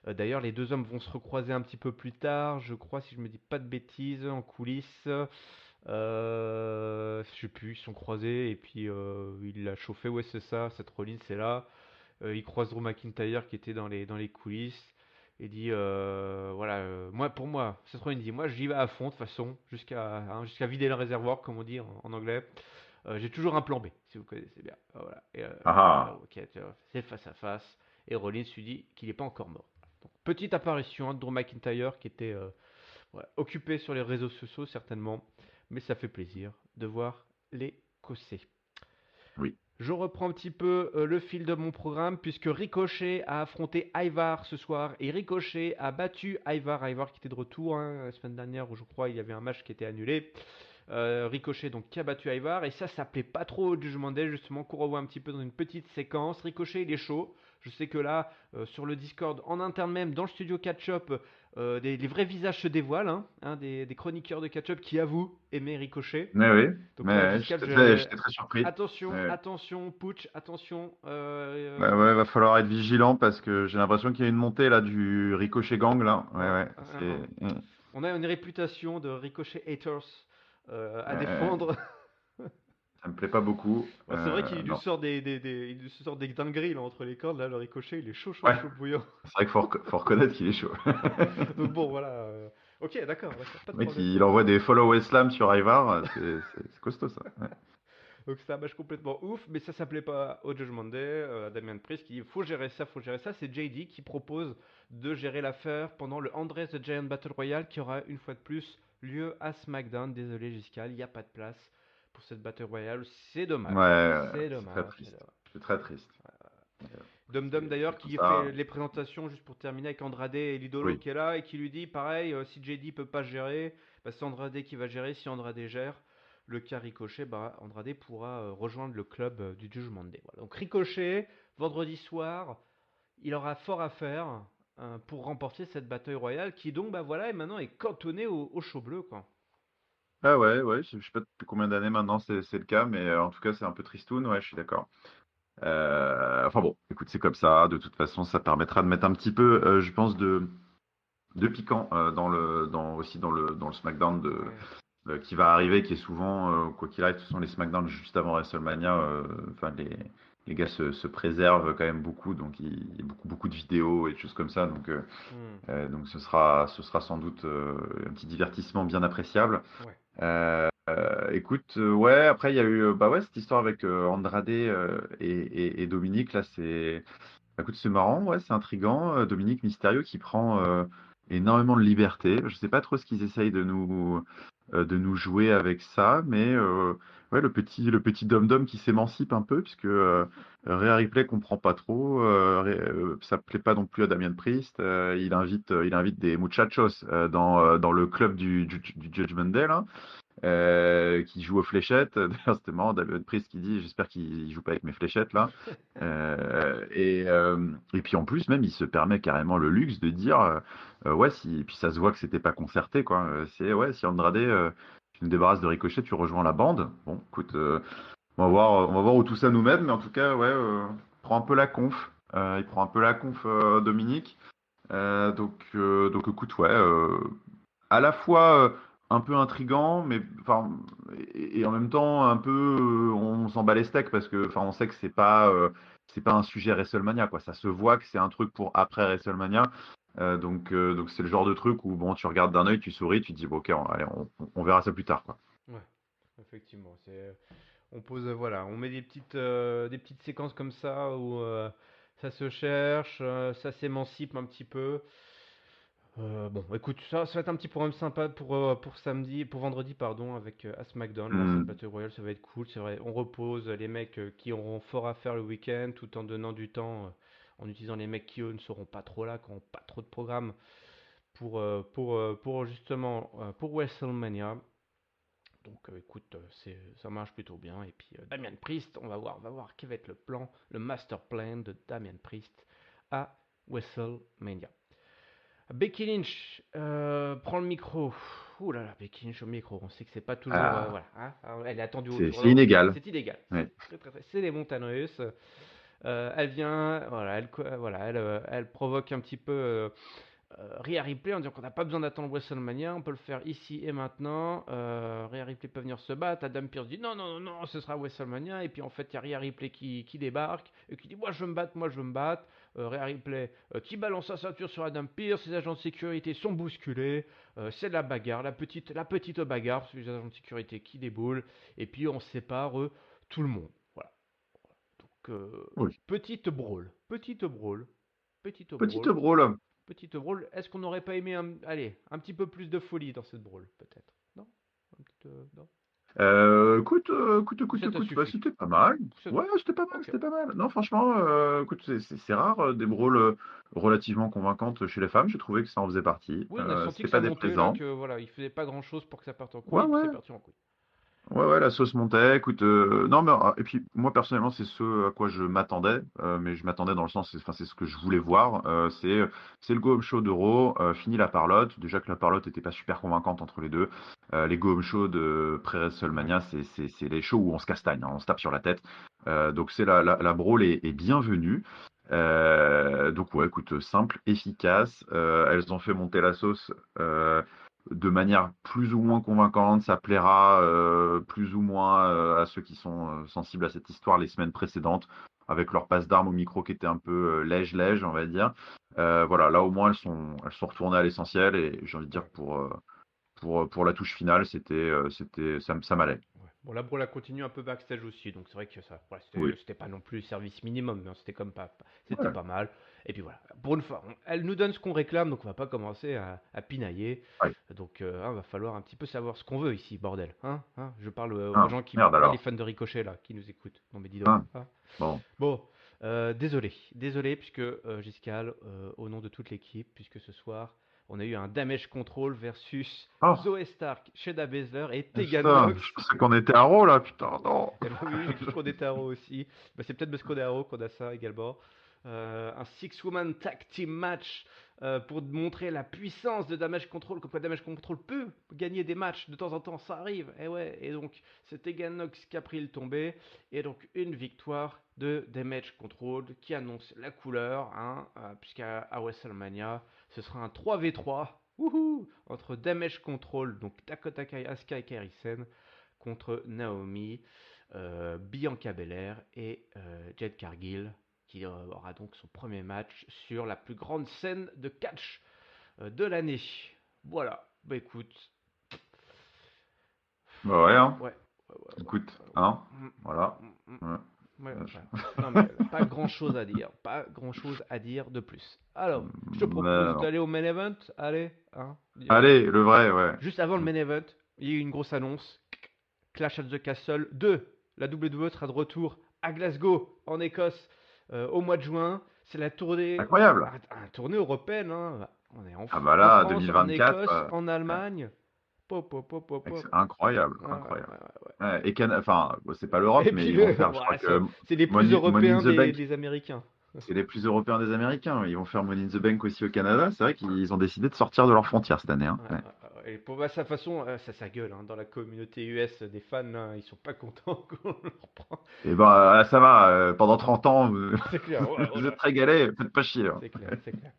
D'ailleurs, les deux hommes vont se recroiser un petit peu plus tard, je crois, si je me dis pas de bêtises, en coulisses. Je sais plus, ils sont croisés et puis il l'a chauffé, ouais c'est ça, Seth Rollins c'est là. Il croise Drew McIntyre qui était dans les coulisses et dit voilà pour moi Seth Rollins dit moi j'y vais à fond de toute façon jusqu'à vider le réservoir comme on dit en anglais. J'ai toujours un plan B si vous connaissez bien. Voilà. Et, Ah ok, tu vois, c'est face à face et Rollins lui dit qu'il n'est pas encore mort. Donc, petite apparition hein, de Drew McIntyre qui était occupé sur les réseaux sociaux certainement, mais ça fait plaisir de voir les Cossés. oui. Je reprends un petit peu le fil de mon programme puisque Ricochet a affronté Ivar ce soir et Ricochet a battu Ivar qui était de retour hein, la semaine dernière où je crois il y avait un match qui était annulé. Ricochet donc qui a battu Ivar et ça plaît pas trop au Judgment Day justement qu'on revoit un petit peu dans une petite séquence. Ricochet il est chaud. Je sais que là sur le Discord en interne même dans le studio Catch-Up les vrais visages se dévoilent hein, des chroniqueurs de Catch-Up qui avouent aimer Ricochet. Mais oui, Donc là, mais Giscal, j'étais très surpris. attention, Ouais. attention, Pooch, attention. Bah ouais, va falloir être vigilant parce que j'ai l'impression qu'il y a une montée là du Ricochet Gang là. Ouais, Ouais, ouais, c'est. On a une réputation de Ricochet haters à Euh, défendre. ça me plaît pas beaucoup. Bon, c'est vrai qu'il nous Non. sort il nous sort des dingueries là, entre les cordes. Là, le Ricochet, il est chaud, chaud, Ouais, chaud bouillant. c'est vrai qu'il faut reconnaître qu'il est chaud. Donc bon, voilà. Ok, d'accord, d'accord, pas de Le mec, problème. il envoie des follow slam sur Ivar, c'est costaud ça. Ouais. Donc c'est un match complètement ouf, mais ça s'appelait pas au Judgment Day. Damien Priest qui dit faut gérer ça, faut gérer ça. C'est JD qui propose de gérer l'affaire pendant le Andres the Giant Battle Royale qui aura une fois de plus lieu à SmackDown. Désolé Giscal, il n'y a pas de place pour cette Battle Royale. C'est dommage. C'est C'est très dommage. C'est triste. dommage. C'est très triste. Dom Dom C'est d'ailleurs comme qui ça. fait les présentations juste pour terminer avec Andrade et l'idolo Oui. qui est là et qui lui dit pareil, si JD peut pas gérer, bah, c'est Andrade qui va gérer. Si Andrade gère le cas Ricochet, bah, Andrade pourra rejoindre le club du Judgment Day. Voilà. Donc Ricochet, vendredi soir, il aura fort à faire pour remporter cette bataille royale qui donc bah voilà et maintenant est cantonnée au show bleu quoi. Ah ouais, ouais, je sais pas depuis combien d'années maintenant c'est le cas, mais en tout cas c'est un peu tristoun, ouais, je suis d'accord. Enfin bon, écoute, c'est comme ça. De toute façon, ça permettra de mettre un petit peu, je pense, de piquant aussi dans le SmackDown Ouais. qui va arriver, qui est souvent, quoi qu'il arrive, ce sont les SmackDown juste avant WrestleMania. Enfin, les gars se préservent quand même beaucoup, donc il y a beaucoup de vidéos et de choses comme ça. Hmm. Donc ce sera sans doute un petit divertissement bien appréciable. Ouais. Écoute, ouais, après il y a eu bah ouais, cette histoire avec Andrade et Dominique, là, écoute, c'est marrant, ouais, c'est intriguant. Dominique Mysterio qui prend énormément de liberté. Je sais pas trop ce qu'ils essayent de nous jouer avec ça, mais ouais, le petit dom-dom qui s'émancipe un peu, puisque Rhea Ripley comprend pas trop. Ça plaît pas non plus à Damien Priest. Il invite des muchachos dans le club du Judgment Day, là qui joue aux fléchettes. D'ailleurs, c'était marrant, David Priest qui dit, j'espère qu'il joue pas avec mes fléchettes là. Et puis en plus, même, il se permet carrément le luxe de dire, ouais, si, et puis ça se voit que c'était pas concerté, quoi. C'est, ouais, si Andrade, tu nous débarrasses de Ricochet, tu rejoins la bande. Bon, écoute, on va voir où tout ça nous mène, mais en tout cas, ouais, il prend un peu la conf. Il prend un peu la conf, Dominique. Donc écoute, ouais, à la fois un peu intrigant, mais enfin, et en même temps un peu, on s'en bat les steaks parce que, enfin, on sait que c'est pas un sujet WrestleMania, quoi. Ça se voit que c'est un truc pour après WrestleMania. Donc c'est le genre de truc où bon, tu regardes d'un œil, tu souris, tu te dis bon, ok, allez, on verra ça plus tard, quoi. Ouais. Effectivement, c'est on pose voilà, on met des petites séquences comme ça où ça se cherche, ça s'émancipe un petit peu. Bon, écoute, ça va être un petit programme sympa pour samedi, pour vendredi, pardon, avec à SmackDown, là, cette Hmm. Battle Royale, ça va être cool, c'est vrai. On repose les mecs qui auront fort à faire le week-end, tout en donnant du temps, en utilisant les mecs qui eux ne seront pas trop là, qui n'ont pas trop de programme pour justement pour WrestleMania. Donc écoute, ça marche plutôt bien. Et puis Damian Priest, on va voir quel va être le plan, le master plan de Damian Priest à WrestleMania. Becky Lynch prend le micro. Ouh là là, Becky Lynch au micro. On sait que c'est pas toujours. Ah, Voilà, hein, elle est attendue au c'est tournant. inégal. C'est illégal. Ouais. C'est très très très. C'est les montagnes russes. Elle vient, voilà, elle provoque un petit peu Rhea Ripley en disant qu'on n'a pas besoin d'attendre WrestleMania, on peut le faire ici et maintenant. Rhea Ripley peut venir se battre. Adam Pearce dit non, non, non, non, ce sera WrestleMania. Et puis en fait, il y a Rhea Ripley qui débarque et qui dit moi je veux me battre, moi je veux me battre. Rhea Ripley qui balance sa ceinture sur Adam Pearce. Les agents de sécurité sont bousculés. C'est de la bagarre, la petite bagarre, parce que les agents de sécurité qui déboulent. Et puis on sépare tout le monde. Voilà. Donc Oui. petite brawl, petite Petite brawl. brawl. Petite brawl. Est-ce qu'on n'aurait pas aimé allez, un petit peu plus de folie dans cette brawl, peut-être? Non? Non? Ou ça t'a Ouais, suffi? c'était pas mal. Ça- Ouais, c'était pas mal, Ok. c'était pas mal. Non, franchement, écoute, c'est rare des rôles relativement convaincantes chez les femmes. J'ai trouvé que ça en faisait partie. Oui, on a senti C'était que ça pas montait là, déplaisant. que voilà, il faisait pas grand chose pour que ça parte en couille, Ouais, et puis c'est ouais. parti en couille. Ouais, ouais, la sauce montait. Écoute, non, mais et puis moi personnellement, c'est ce à quoi je m'attendais, mais je m'attendais dans le sens, enfin, c'est ce que je voulais voir. C'est le Go Home Show d'Euro, fini la parlotte. Déjà que la parlotte était pas super convaincante entre les deux. Les Go Home Show de Ouais. pré-WrestleMania, c'est les shows où on se castagne, hein, on se tape sur la tête. Donc c'est la brawl est bienvenue. Donc ouais, écoute, simple, efficace. Elles ont fait monter la sauce. de manière plus ou moins convaincante. Ça plaira plus ou moins à ceux qui sont sensibles à cette histoire les semaines précédentes, avec leur passe d'armes au micro qui était un peu lège-lège, on va dire. Voilà, là au moins elles sont retournées à l'essentiel et j'ai envie de dire Ouais. pour la touche finale, ça m'allait. Ouais. Bon, là, Braun a continué un peu backstage aussi, donc c'est vrai que ça, voilà, Oui. c'était pas non plus le service minimum, mais c'était comme c'était Ouais. pas mal. Et puis voilà, pour une fois, elle nous donne ce qu'on réclame, donc on va pas commencer à pinailler. Ouais. Donc, va falloir un petit peu savoir ce qu'on veut ici, bordel. Hein. Je parle aux Ah, gens qui, merde pas les alors. fans de Ricochet là, qui nous écoutent. Non mais dis donc. Ah, Hein. bon. Bon, désolé, puisque Giscal, au nom de toute l'équipe, puisque ce soir, on a eu un damage control versus Oh, Zoe Stark, Shayna Baszler et Tegan putain, Nox. je pensais qu'on était à Raw là, putain, non. Eh ben oui, j'ai cru qu'on était à Raw aussi. Bah, c'est peut-être parce qu'on est à Raw qu'on a ça également. Un six-woman tag team match pour montrer la puissance de Damage Control. Comme quoi Damage Control peut gagner des matchs de temps en temps, ça arrive. Et ouais, et donc c'est Tegan Nox qui a pris le tombé. Et donc une victoire de Damage Control qui annonce la couleur, puisqu'à WrestleMania, ce sera un 3v3. Wouhou, entre Damage Control, donc Dakota Kai, Asuka et Kairi Sen, contre Naomi, Bianca Belair et Jade Cargill, qui aura donc son premier match sur la plus grande scène de catch de l'année. Voilà, bah écoute, Bah ouais, hein. ouais, ouais, ouais, Écoute, ouais, hein, ouais, voilà. ouais, Ouais. ouais, Euh, voilà. Non mais pas grand chose à dire, pas grand chose à dire de plus. Alors, je te propose non. d'aller au main event, allez, Allez, le vrai, ouais. juste avant le main event, il y a eu une grosse annonce. Clash at the Castle 2. La WWE sera de retour à Glasgow, en Écosse, au mois de juin. C'est la tournée, Incroyable. tournée européenne. On est Ah bah en là, France, en 2024, Écosse, en ouais, Allemagne. Pop, pop, pop, pop, c'est pop. incroyable, Ouais, incroyable. ouais, ouais, Ouais, et enfin, bon, c'est pas ouais. l'Europe, Et mais puis, ils vont faire, je crois ouais, que c'est les plus Money in européens the Bank, des Américains. c'est les plus européens des Américains. Ils vont faire Money in the Bank aussi au Canada. C'est vrai qu'ils ont décidé de sortir de leurs frontières cette année, hein. Ouais, Ouais. ouais, ouais. Et pour sa façon, ça gueule. Dans la communauté US des fans, là, ils sont pas contents qu'on leur prend. Et ben, ça va, pendant 30 ans, C'est clair, ouais, vous voilà. êtes régalés, faites pas chier, hein. C'est clair, c'est clair.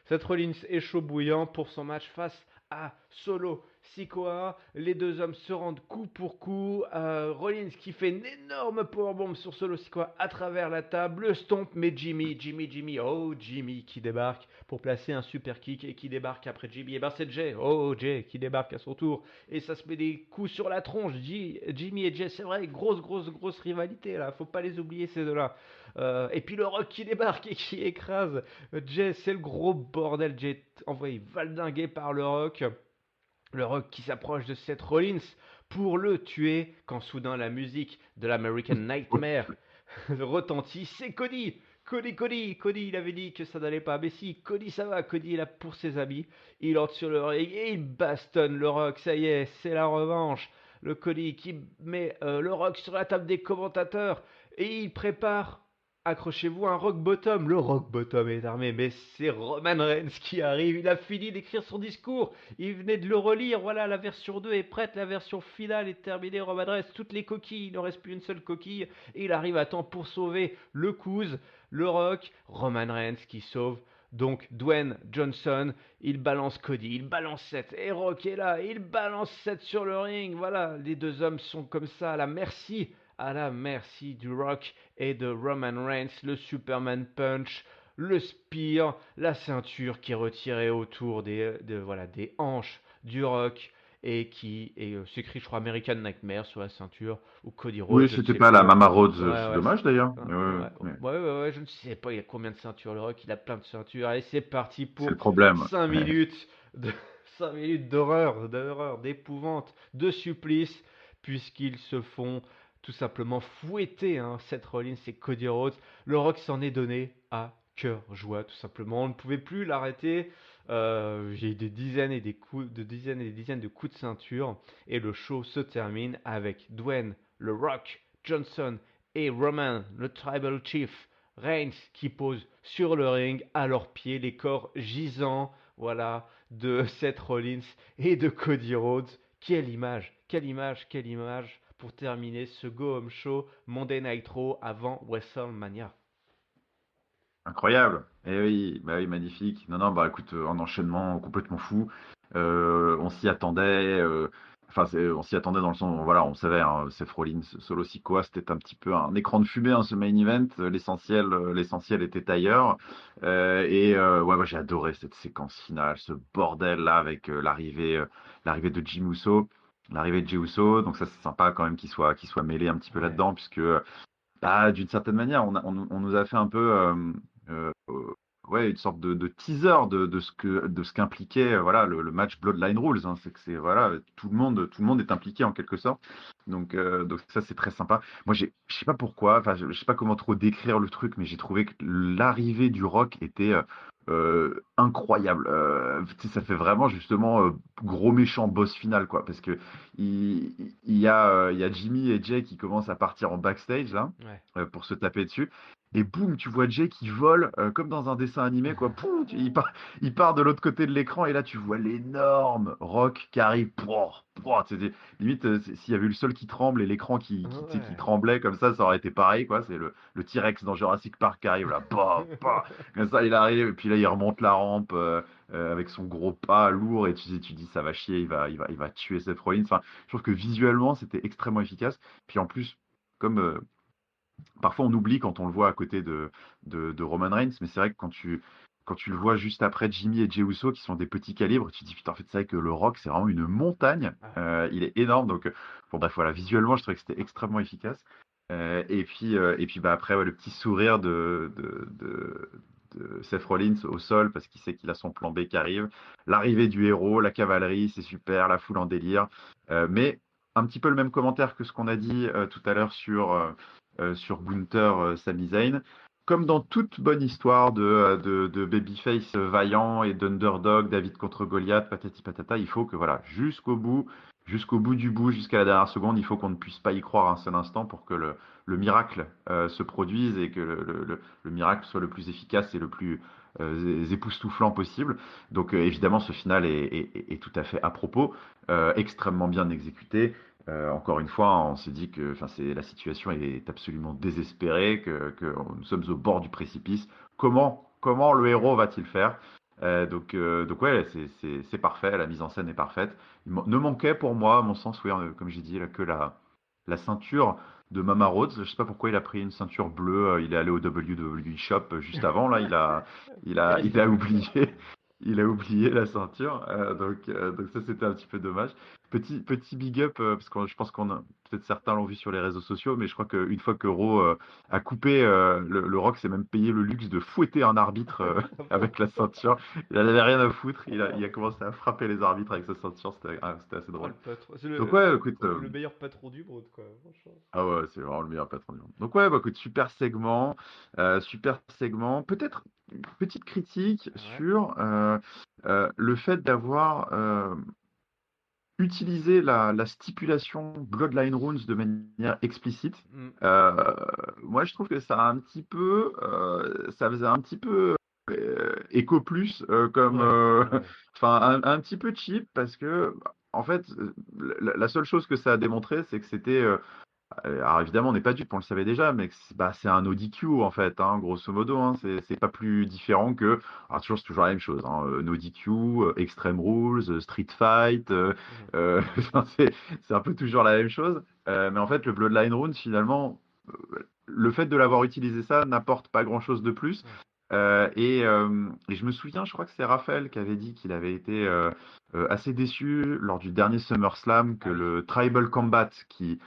Seth Rollins est chaud bouillant pour son match face à Solo Sikoa. Les deux hommes se rendent coup pour coup. Rollins qui fait une énorme powerbomb sur Solo Sikoa à travers la table. Le stomp, mais Jimmy qui débarque pour placer un super kick et qui débarque après Jimmy. Et ben c'est Jay qui débarque à son tour. Et ça se met des coups sur la tronche. Jimmy et Jay, c'est vrai, grosse rivalité là. Faut pas les oublier ces deux-là. Et puis le Rock qui débarque et qui écrase Jay, c'est le gros bordel. Jay envoyé valdinguer par le Rock. Le Rock qui s'approche de Seth Rollins pour le tuer quand soudain la musique de l'American Nightmare retentit. C'est Cody. Cody, il avait dit que ça n'allait pas. Mais si, Cody, ça va. Cody est là pour ses amis. Il entre sur le ring et il bastonne le Rock. Ça y est, c'est la revanche. Le Cody qui met le Rock sur la table des commentateurs et il prépare, accrochez-vous, un rock bottom. Le rock bottom est armé, mais c'est Roman Reigns qui arrive. Il a fini d'écrire son discours. Il venait de le relire. Voilà, la version 2 est prête. La version finale est terminée. Roman Reigns, toutes les coquilles. Il ne reste plus une seule coquille. Et il arrive à temps pour sauver le Couz, le Rock. Roman Reigns qui sauve donc Dwayne Johnson. Il balance Cody, il balance Seth. Et Rock est là. Il balance Seth sur le ring. Voilà, les deux hommes sont comme ça à la merci du Rock et de Roman Reigns, le Superman Punch, le Spear, la ceinture qui est retirée autour voilà, des hanches du Rock et qui s'écrit, je crois, American Nightmare sur la ceinture, ou Cody Rhodes, Oui, je ne c'était sais pas la plus. Mama Rhodes, Ouais, c'est ouais, dommage d'ailleurs. ouais, Mais ouais, ouais, ouais. ouais, je ne sais pas, il y a combien de ceintures le Rock, il a plein de ceintures. Allez, c'est parti C'est le pour problème. 5 Ouais. minutes de 5 minutes d'horreur, d'épouvante, de supplice, puisqu'ils se font tout simplement fouetter, Seth Rollins et Cody Rhodes. Le Rock s'en est donné à cœur joie, tout simplement. On ne pouvait plus l'arrêter. J'ai eu des dizaines et des dizaines de coups de ceinture. Et le show se termine avec Dwayne, le Rock, Johnson et Roman, le Tribal Chief, Reigns qui pose sur le ring à leurs pieds, les corps gisants, voilà, de Seth Rollins et de Cody Rhodes. Quelle image pour terminer ce Go Home Show Monday Night Raw avant WrestleMania. Incroyable. Et oui, bah oui, magnifique. Non, non, bah écoute, un enchaînement complètement fou. On s'y attendait. Enfin, on s'y attendait dans le sens, voilà, on savait, hein, Seth Rollins, Solo Sikoa, c'était un petit peu un écran de fumée, hein, ce main event. L'essentiel était ailleurs. Ouais, j'ai adoré cette séquence finale, ce bordel là avec l'arrivée de Jey Uso, l'arrivée de Jey Uso. Donc ça, c'est sympa quand même qu'il soit mêlé un petit peu Ouais. là-dedans, puisque bah, d'une certaine manière, on nous a fait un peu, ouais, une sorte de teaser de ce qu'impliquait, voilà, le match Bloodline Rules, hein. C'est que voilà, tout le monde est impliqué en quelque sorte. Donc ça, c'est très sympa. Moi, je sais pas pourquoi, enfin, je sais pas comment trop décrire le truc, mais j'ai trouvé que l'arrivée du Rock était incroyable. Tu sais, ça fait vraiment justement gros méchant boss final, quoi, parce que il y a Jimmy et Jay qui commencent à partir en backstage là, Ouais. pour se taper dessus. Et boum, tu vois Jay qui vole comme dans un dessin animé, quoi. Poum, il part de l'autre côté de l'écran et là tu vois l'énorme Rock qui arrive. Pouah, pouah, limite, s'il y avait eu le sol qui tremble et l'écran qui Ouais. tremblait comme ça aurait été pareil, quoi. C'est le T-Rex dans Jurassic Park qui arrive là. Bah, bah. Comme ça, il arrive et puis là il remonte la rampe avec son gros pas lourd et tu dis ça va chier, il va tuer Seth Rollins. Enfin, je trouve que visuellement c'était extrêmement efficace. Puis en plus, comme parfois, on oublie quand on le voit à côté de Roman Reigns, mais c'est vrai que quand tu le vois juste après Jimmy et Jey Uso, qui sont des petits calibres, tu te dis, putain, en fait, c'est vrai que le Rock, c'est vraiment une montagne. Ah ouais. Il est énorme. Donc, bon, bref, voilà, visuellement, je trouvais que c'était extrêmement efficace. Et puis bah, après, ouais, le petit sourire de Seth Rollins au sol, parce qu'il sait qu'il a son plan B qui arrive. L'arrivée du héros, la cavalerie, c'est super, la foule en délire. Mais un petit peu le même commentaire que ce qu'on a dit tout à l'heure sur Gunther, Sami Zayn. Comme dans toute bonne histoire de babyface vaillant et d'underdog, David contre Goliath, patati patata, il faut que voilà, jusqu'au bout du bout, jusqu'à la dernière seconde, il faut qu'on ne puisse pas y croire un seul instant pour que le miracle se produise et que le miracle soit le plus efficace et le plus époustouflant possible. Donc évidemment, ce final est tout à fait à propos, extrêmement bien exécuté. Encore une fois, on s'est dit que, enfin, la situation est absolument désespérée, que nous sommes au bord du précipice. Comment le héros va-t-il faire? Donc ouais, c'est parfait, la mise en scène est parfaite. Ne manquait pour moi, à mon sens, oui, comme j'ai dit, là, que la ceinture de Mama Rhodes. Je sais pas pourquoi il a pris une ceinture bleue. Il est allé au WWE Shop juste avant. Là, il a Quasiment. oublié. Il a oublié la ceinture, donc ça c'était un petit peu dommage. Petit big up, parce que je pense peut-être certains l'ont vu sur les réseaux sociaux, mais je crois qu'une fois que Raw a coupé, le Rock s'est même payé le luxe de fouetter un arbitre Ah bon? avec la ceinture. Il n'en avait rien à foutre, il a commencé à frapper les arbitres avec sa ceinture, c'était assez Oh, drôle. le patron. Donc ouais, écoute, Le meilleur patron du monde, quoi. Franchement. ah ouais, c'est vraiment le meilleur patron du monde. Donc ouais, bah écoute, super segment, super segment. Peut-être une petite critique Ouais. sur le fait d'avoir utilisé la stipulation Bloodline Runes de manière explicite. Mm. Euh, Moi, je trouve que ça faisait un petit peu éco plus comme, Ouais. Ouais. enfin, un petit peu cheap parce que en fait, la seule chose que ça a démontré, c'est que c'était alors évidemment, on n'est pas dupe, on le savait déjà, mais c'est un ODQ en fait, hein, grosso modo. Hein, c'est pas plus différent que. Alors toujours, c'est toujours la même chose. Hein, no DQ, Extreme Rules, Street Fight. Mhm. Enfin, c'est un peu toujours la même chose. Mais en fait, le Bloodline Runes, finalement, le fait de l'avoir utilisé ça n'apporte pas grand-chose de plus. Ouais. Et je me souviens, je crois que c'est Raphaël qui avait dit qu'il avait été assez déçu lors du dernier SummerSlam que Ah oui. le Tribal Combat, qui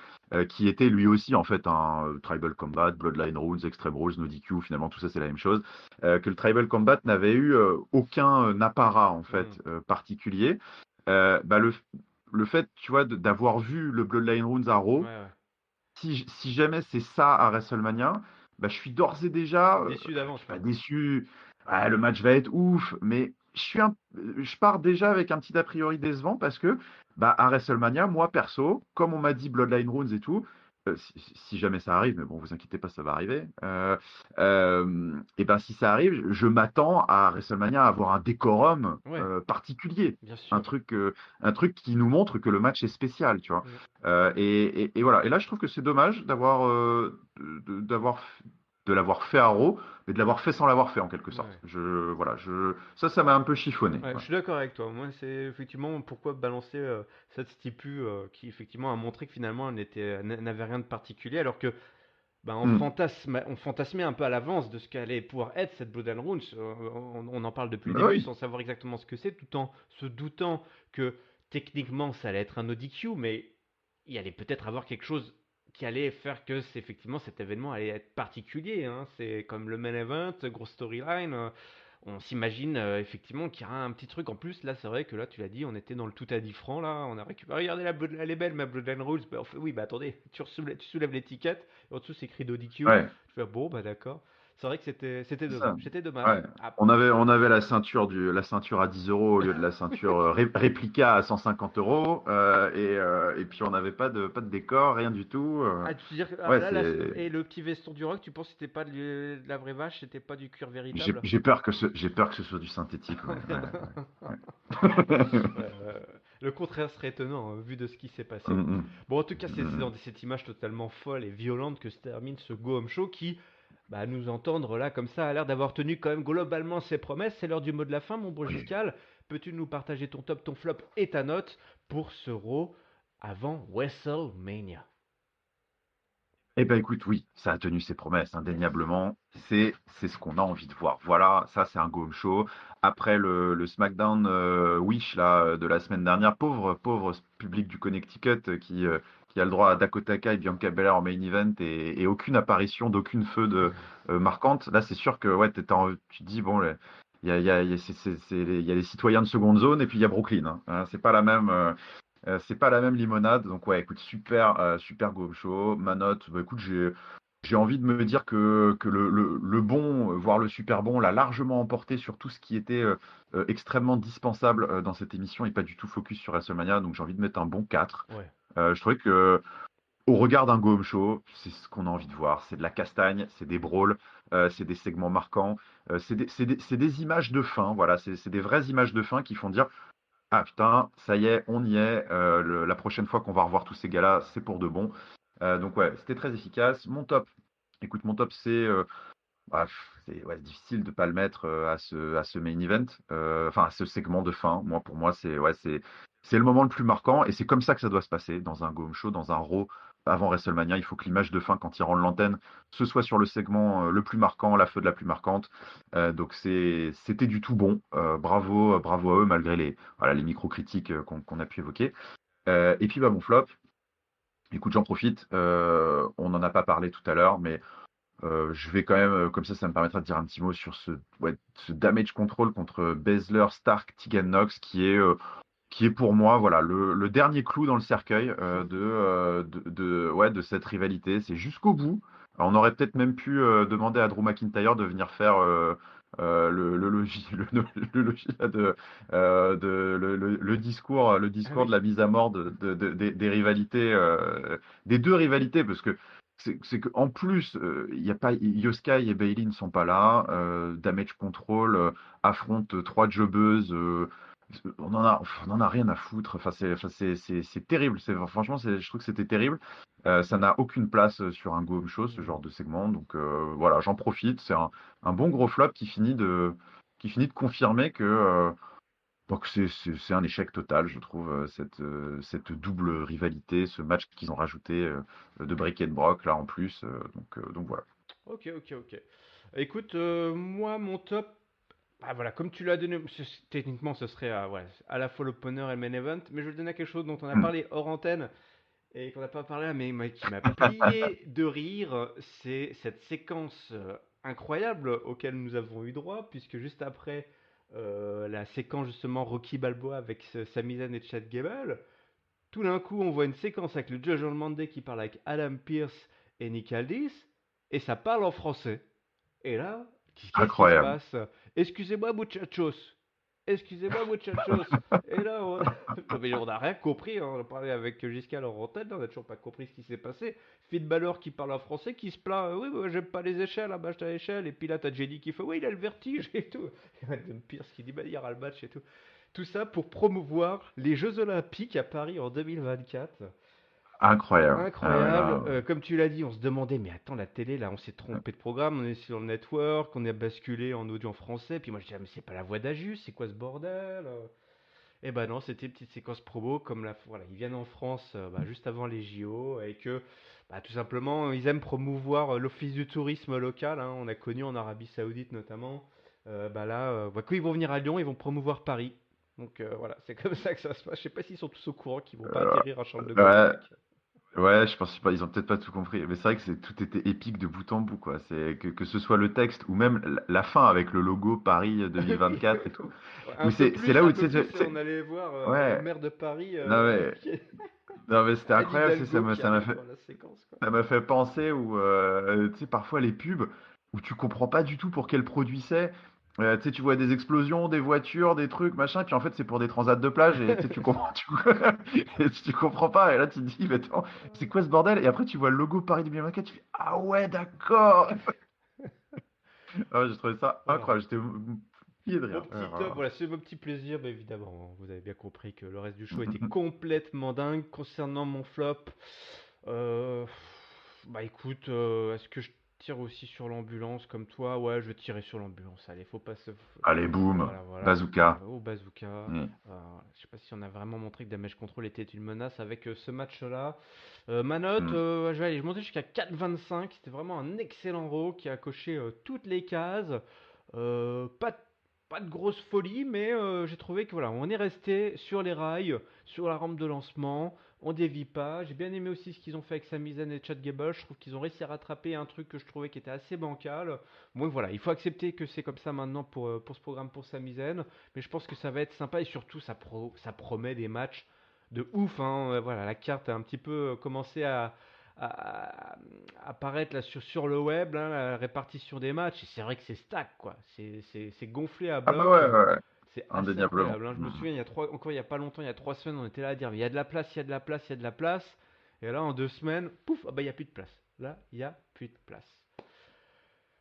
était lui aussi en fait un Tribal Combat, Bloodline Rules, Extreme Rules, No DQ, finalement tout ça c'est la même chose, que le Tribal Combat n'avait eu aucun apparat en Mhm. fait particulier. Bah, le fait, tu vois, d'avoir vu le Bloodline Rules à Ouais, Raw, ouais. si jamais c'est ça à WrestleMania, bah, je suis d'ores et déjà, Déçu je d'avance, suis pas quoi. déçu. Ouais, le match va être ouf, mais je pars déjà avec un petit a priori décevant parce que bah, à WrestleMania, moi perso, comme on m'a dit Bloodline Runes et tout, si jamais ça arrive, mais bon, vous inquiétez pas, ça va arriver. Et ben si ça arrive, je m'attends à WrestleMania à avoir un décorum Ouais, particulier, bien un sûr. truc, euh, un truc qui nous montre que le match est spécial, tu vois. Mm. Et voilà. Et là, je trouve que c'est dommage d'avoir de l'avoir fait à Raw, mais de l'avoir fait sans l'avoir fait en quelque sorte. Ouais. Voilà, ça m'a un peu chiffonné. Ouais, je Ouais. suis d'accord avec toi. Moi, c'est effectivement pourquoi balancer cette stipu qui effectivement a montré que finalement n'avait rien de particulier, alors que bah, Hmm. on fantasmait un peu à l'avance de ce qu'allait pouvoir être cette Blood and Runes. On en parle depuis le Bah début oui, sans savoir exactement ce que c'est, tout en se doutant que techniquement ça allait être un ODQ, mais il allait peut-être avoir quelque chose qui allait faire que effectivement cet événement allait être particulier, hein. C'est comme le main event, grosse storyline. On s'imagine effectivement qu'il y aura un petit truc en plus. Là, c'est vrai que là, tu l'as dit, on était dans le tout à 10 francs. Là, on a récupéré. Regardez, elle est belle, ma Bloodline Rules. Bah, oui, bah attendez, tu soulèves l'étiquette. Et en dessous, c'est écrit d'ODQ. ouais. Je fais bon, bah d'accord. C'est vrai que c'était C'est dommage. ça. C'était dommage. Ouais. Ah, On avait la ceinture à 10 euros au lieu de la ceinture réplica à 150 euros. Et puis on n'avait pas de décor, rien du tout. tu veux dire que Ouais, là, c'est. et le petit veston du rock, tu penses que c'était pas de la vraie vache, c'était pas du cuir J'ai véritable? j'ai peur que ce soit du synthétique. Ouais, ouais, ouais. Ouais, le contraire serait étonnant, vu de ce qui s'est passé. Hum, hum, Bon, en tout cas, c'est hum. dans cette image totalement folle et violente que se termine ce Go Home Show qui, bah, à nous entendre là, comme ça, a l'air d'avoir tenu quand même globalement ses promesses. C'est l'heure du mot de la fin, mon beau Oui. Giscal. Peux-tu nous partager ton top, ton flop et ta note pour ce Raw avant WrestleMania? Eh ben écoute, oui, ça a tenu ses promesses, Yes. indéniablement. C'est ce qu'on a envie de voir. Voilà, ça c'est un go-home show. Après le SmackDown Wish là de la semaine dernière, pauvre public du Connecticut qui a le droit à Dakota Kai et Bianca Belair en main event et aucune apparition d'aucune feud marquante. Là, c'est sûr que ouais, tu te dis bon, il y a les citoyens de seconde zone et puis il y a Brooklyn. Hein. C'est pas la même limonade, donc ouais, écoute, super go show. Ma note, bah, écoute, j'ai envie de me dire que le bon, voire le super bon, l'a largement emporté sur tout ce qui était extrêmement dispensable dans cette émission et pas du tout focus sur WrestleMania, donc j'ai envie de mettre un bon 4. Ouais. Je trouvais que au regard d'un go home show, c'est ce qu'on a envie de voir. C'est de la castagne, c'est des brawls, c'est des segments marquants, c'est des images de fin. Voilà, c'est des vraies images de fin qui font dire ah putain, ça y est, on y est. La prochaine fois qu'on va revoir tous ces gars-là, c'est pour de bon. Donc ouais, c'était très efficace. Mon top, écoute, mon top c'est ouais, difficile de pas le mettre à ce main event, enfin à ce segment de fin. Pour moi, c'est le moment le plus marquant et c'est comme ça que ça doit se passer dans un Go Home Show, dans un Raw avant WrestleMania. Il faut que l'image de fin, quand il rend l'antenne, ce soit sur le segment le plus marquant, la feu de la plus marquante. Donc c'était du tout bon. Bravo à eux malgré les micro-critiques qu'on a pu évoquer. Et puis bah mon flop. Écoute, j'en profite. On n'en a pas parlé tout à l'heure, mais je vais quand même, comme ça me permettra de dire un petit mot sur ce damage control contre Baszler, Stark, Tegan Nox, qui est pour moi, voilà, le dernier clou dans le cercueil de cette rivalité. C'est jusqu'au bout. Alors, on aurait peut-être même pu demander à Drew McIntyre de venir faire le logis, le logis là, Ah le discours oui. de la mise à mort des rivalités, des deux rivalités, parce que c'est qu'en plus, il y a pas Yoskai et Bailey ne sont pas là. Damage Control affronte trois jobbeuses. On en a rien à foutre. Enfin, c'est terrible. Franchement, je trouve que c'était terrible. Ça n'a aucune place sur un Go Home Show, ce genre Non. de segment. Donc voilà, j'en profite. C'est un bon gros flop qui finit de confirmer que c'est un échec total, je trouve, cette double rivalité, ce match qu'ils ont rajouté de Brick and Brock là en plus. Donc voilà. Ok, ok, ok. Écoute, moi, mon top. Ah voilà, comme tu l'as donné, techniquement ce serait ouais, à la fois l'opener et le main event, mais je vais le donner à quelque chose dont on a Hmm. parlé hors antenne et qu'on n'a pas parlé là, mais qui m'a plié de rire, c'est cette séquence incroyable auquel nous avons eu droit, puisque juste après la séquence justement Rocky Balboa avec Sami Zayn et Chad Gable, tout d'un coup on voit une séquence avec le Judgment Monday qui parle avec Adam Pearce et Nick Aldis, et ça parle en français. Et là, qu'est-ce qui se Incroyable. passe? Excusez-moi, muchachos. Excusez-moi, muchachos. Et là, non, mais on n'a rien compris. Hein. On a parlé avec Giscard en antenne, on n'a toujours pas compris ce qui s'est passé. Finn Balor qui parle en français, qui se plaint. Oui, moi, j'aime pas les échelles, un match à l'échelle. Et puis là, t'as Jenny qui fait oui, il a le vertige et tout. Et Adam Pierce qui dit bah, il y aura le match et tout. Tout ça pour promouvoir les Jeux Olympiques à Paris en 2024. Incroyable. Ah ouais, Incroyable. là, Comme tu l'as dit, on se demandait, mais attends, la télé, là, on s'est trompé de programme, on est sur le network, on a basculé en audio en français, puis moi je disais, ah, mais c'est pas la voix d'Ajus, c'est quoi ce bordel? Eh ben non, c'était une petite séquence promo, comme voilà, ils viennent en France juste avant les JO, et que tout simplement, ils aiment promouvoir l'office du tourisme local, hein, on a connu en Arabie Saoudite notamment. Quand ils vont venir à Lyon, ils vont promouvoir Paris. Donc voilà, c'est comme ça que ça se passe. Je sais pas s'ils sont tous au courant qu'ils vont pas euh, atterrir à Charles de Gaulle, les ouais, mecs. ouais, je pense pas, ils ont peut-être pas tout compris. Mais c'est vrai que tout était épique de bout en bout, quoi. C'est que ce soit le texte ou même la fin avec le logo Paris Oui, 2024 et tout. Où un peu c'est plus, là un où tu peu sais, plus, on allait voir le ouais, maire de Paris, non mais, non mais c'était Anne incroyable, Hidalgo qui ça m'a arrive fait, dans la séquence, quoi. ça m'a fait penser où, tu sais, parfois les pubs où tu comprends pas du tout pour quel produit c'est. Tu sais, tu vois des explosions, des voitures, des trucs, machin, puis en fait c'est pour des transats de plage et tu sais, tu comprends, et tu comprends pas. Et là tu te dis, mais attends, c'est quoi ce bordel? Et après tu vois le logo Paris 2024, tu fais, ah ouais, d'accord. Ah, j'ai trouvé ça Voilà. incroyable, j'étais plié de Mon rire. petit top, voilà, c'est mon petit plaisir, mais évidemment, vous avez bien compris que le reste du show était complètement dingue. Concernant mon flop, euh, écoute, est-ce que je tire aussi sur l'ambulance comme toi? Ouais, je vais tirer sur l'ambulance. Allez, faut pas se. Allez, boum, Voilà, voilà, bazooka. au bazooka. Mm. Je sais pas si on a vraiment montré que Damage Control était une menace avec ce match-là. Ma note, Mm. je vais monter jusqu'à 4,25. C'était vraiment un excellent row qui a coché toutes les cases. Pas, pas de grosse folie, mais j'ai trouvé que voilà, on est resté sur les rails, sur la rampe de lancement. On dévie pas. J'ai bien aimé aussi ce qu'ils ont fait avec Sami Zayn et Chad Gable. Je trouve qu'ils ont réussi à rattraper un truc que je trouvais qui était assez bancal. Bon, voilà, il faut accepter que c'est comme ça maintenant pour ce programme pour Sami Zayn. Mais je pense que ça va être sympa et surtout, ça promet des matchs de ouf, hein. Voilà, la carte a un petit peu commencé à apparaître là sur le web, hein, la répartition des matchs. Et c'est vrai que c'est stack, quoi. C'est gonflé à Ah bah bloc. ouais, ouais, ouais, C'est assez indéniablement. incroyable, hein. Je me Mm. souviens, encore il y a pas longtemps, il y a 3 semaines, on était là à dire, mais il y a de la place, il y a de la place, il y a de la place. Et là, en 2 semaines, pouf, ah bah il n'y a plus de place. Là, il n'y a plus de place.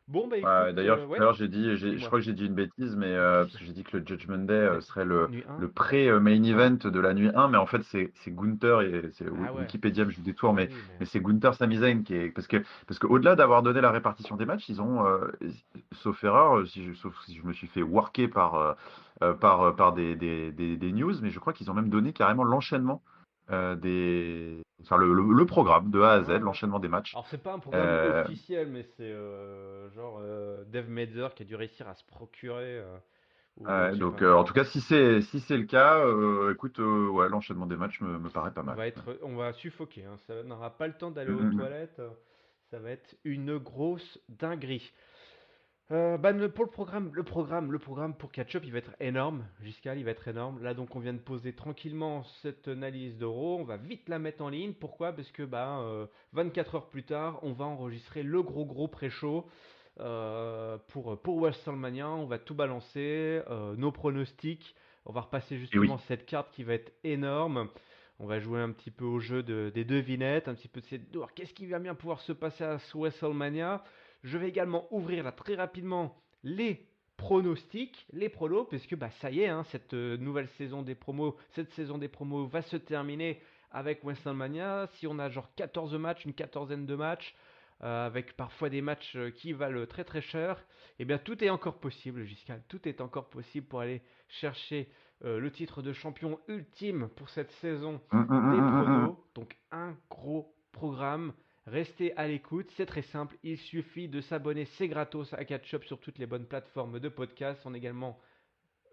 Bon, bah Ouais, écoute, d'ailleurs, tout à ouais, l'heure, je dis-moi. crois que j'ai dit une bêtise, mais parce Vas-y. que j'ai dit que le Judgment Day La serait nuit 1. le pré-main event de la nuit 1, mais en fait, c'est Gunther, et Ah ouais. Wikipédia me joue des tours, Ah oui, mais. mais c'est Gunther Sami Zayn qui est, parce que au-delà d'avoir donné la répartition des matchs, ils ont, sauf erreur, sauf si je me suis fait worker par des news, mais je crois qu'ils ont même donné carrément l'enchaînement enfin le programme de A à Z, Ouais, ouais. l'enchaînement des matchs. Alors, c'est pas un programme Euh, officiel, mais c'est genre Dave Meltzer qui a dû réussir à se procurer. Ou je sais Donc, pas. en tout cas, si c'est le cas, écoute, ouais, l'enchaînement des matchs me paraît pas mal. On va suffoquer, hein. Ça n'aura pas le temps d'aller Mm, aux mm, mm. toilettes. Ça va être une grosse dinguerie. Pour le programme pour Catch-up, il va être énorme. Giscal, il va être énorme. Là, donc, on vient de poser tranquillement cette analyse d'euro. On va vite la mettre en ligne. Pourquoi? Parce que 24 heures plus tard, on va enregistrer le gros pré-show pour WrestleMania. On va tout balancer, nos pronostics. On va repasser Et justement oui, cette carte qui va être énorme. On va jouer un petit peu au jeu des devinettes, un petit peu de cette. Qu'est-ce qui va bien pouvoir se passer à ce WrestleMania? Je vais également ouvrir là très rapidement les pronostics, les prolos, puisque ça y est, hein, cette nouvelle saison des promos, cette saison des promos va se terminer avec WrestleMania. Si on a genre 14 matchs, une quatorzaine de matchs, avec parfois des matchs qui valent très très cher, eh bien tout est encore possible, Giscal. Tout est encore possible pour aller chercher le titre de champion ultime pour cette saison mm, mm, des mm, mm, mm. pronos. Donc un gros programme. Restez à l'écoute, c'est très simple, il suffit de s'abonner, c'est gratos à Catch-up sur toutes les bonnes plateformes de podcast. On est également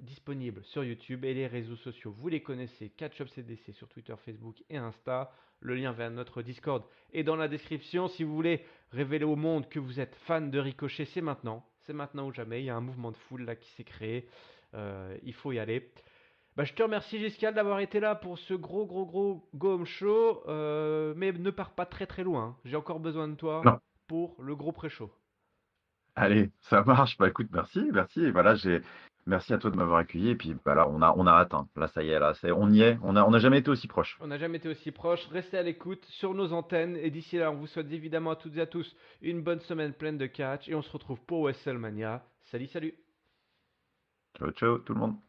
disponible sur YouTube et les réseaux sociaux. Vous les connaissez, Catch-up CDC sur Twitter, Facebook et Insta. Le lien vers notre Discord est dans la description. Si vous voulez révéler au monde que vous êtes fan de Ricochet, c'est maintenant. C'est maintenant ou jamais. Il y a un mouvement de foule là qui s'est créé. Il faut y aller. Je te remercie Giscard d'avoir été là pour ce gros Go Home Show, mais ne pars pas très très loin, hein. J'ai encore besoin de toi Non, pour le gros pré-show. allez, ça marche. Bah écoute, merci, merci. Et voilà, merci à toi de m'avoir accueilli. Et puis, bah là, on a atteint. Là, ça y est, on y est. On n'a jamais été aussi proche. On n'a jamais été aussi proches, restez à l'écoute sur nos antennes, et d'ici là on vous souhaite évidemment à toutes et à tous une bonne semaine pleine de catch, et on se retrouve pour WrestleMania. Salut salut. Ciao, ciao, tout le monde.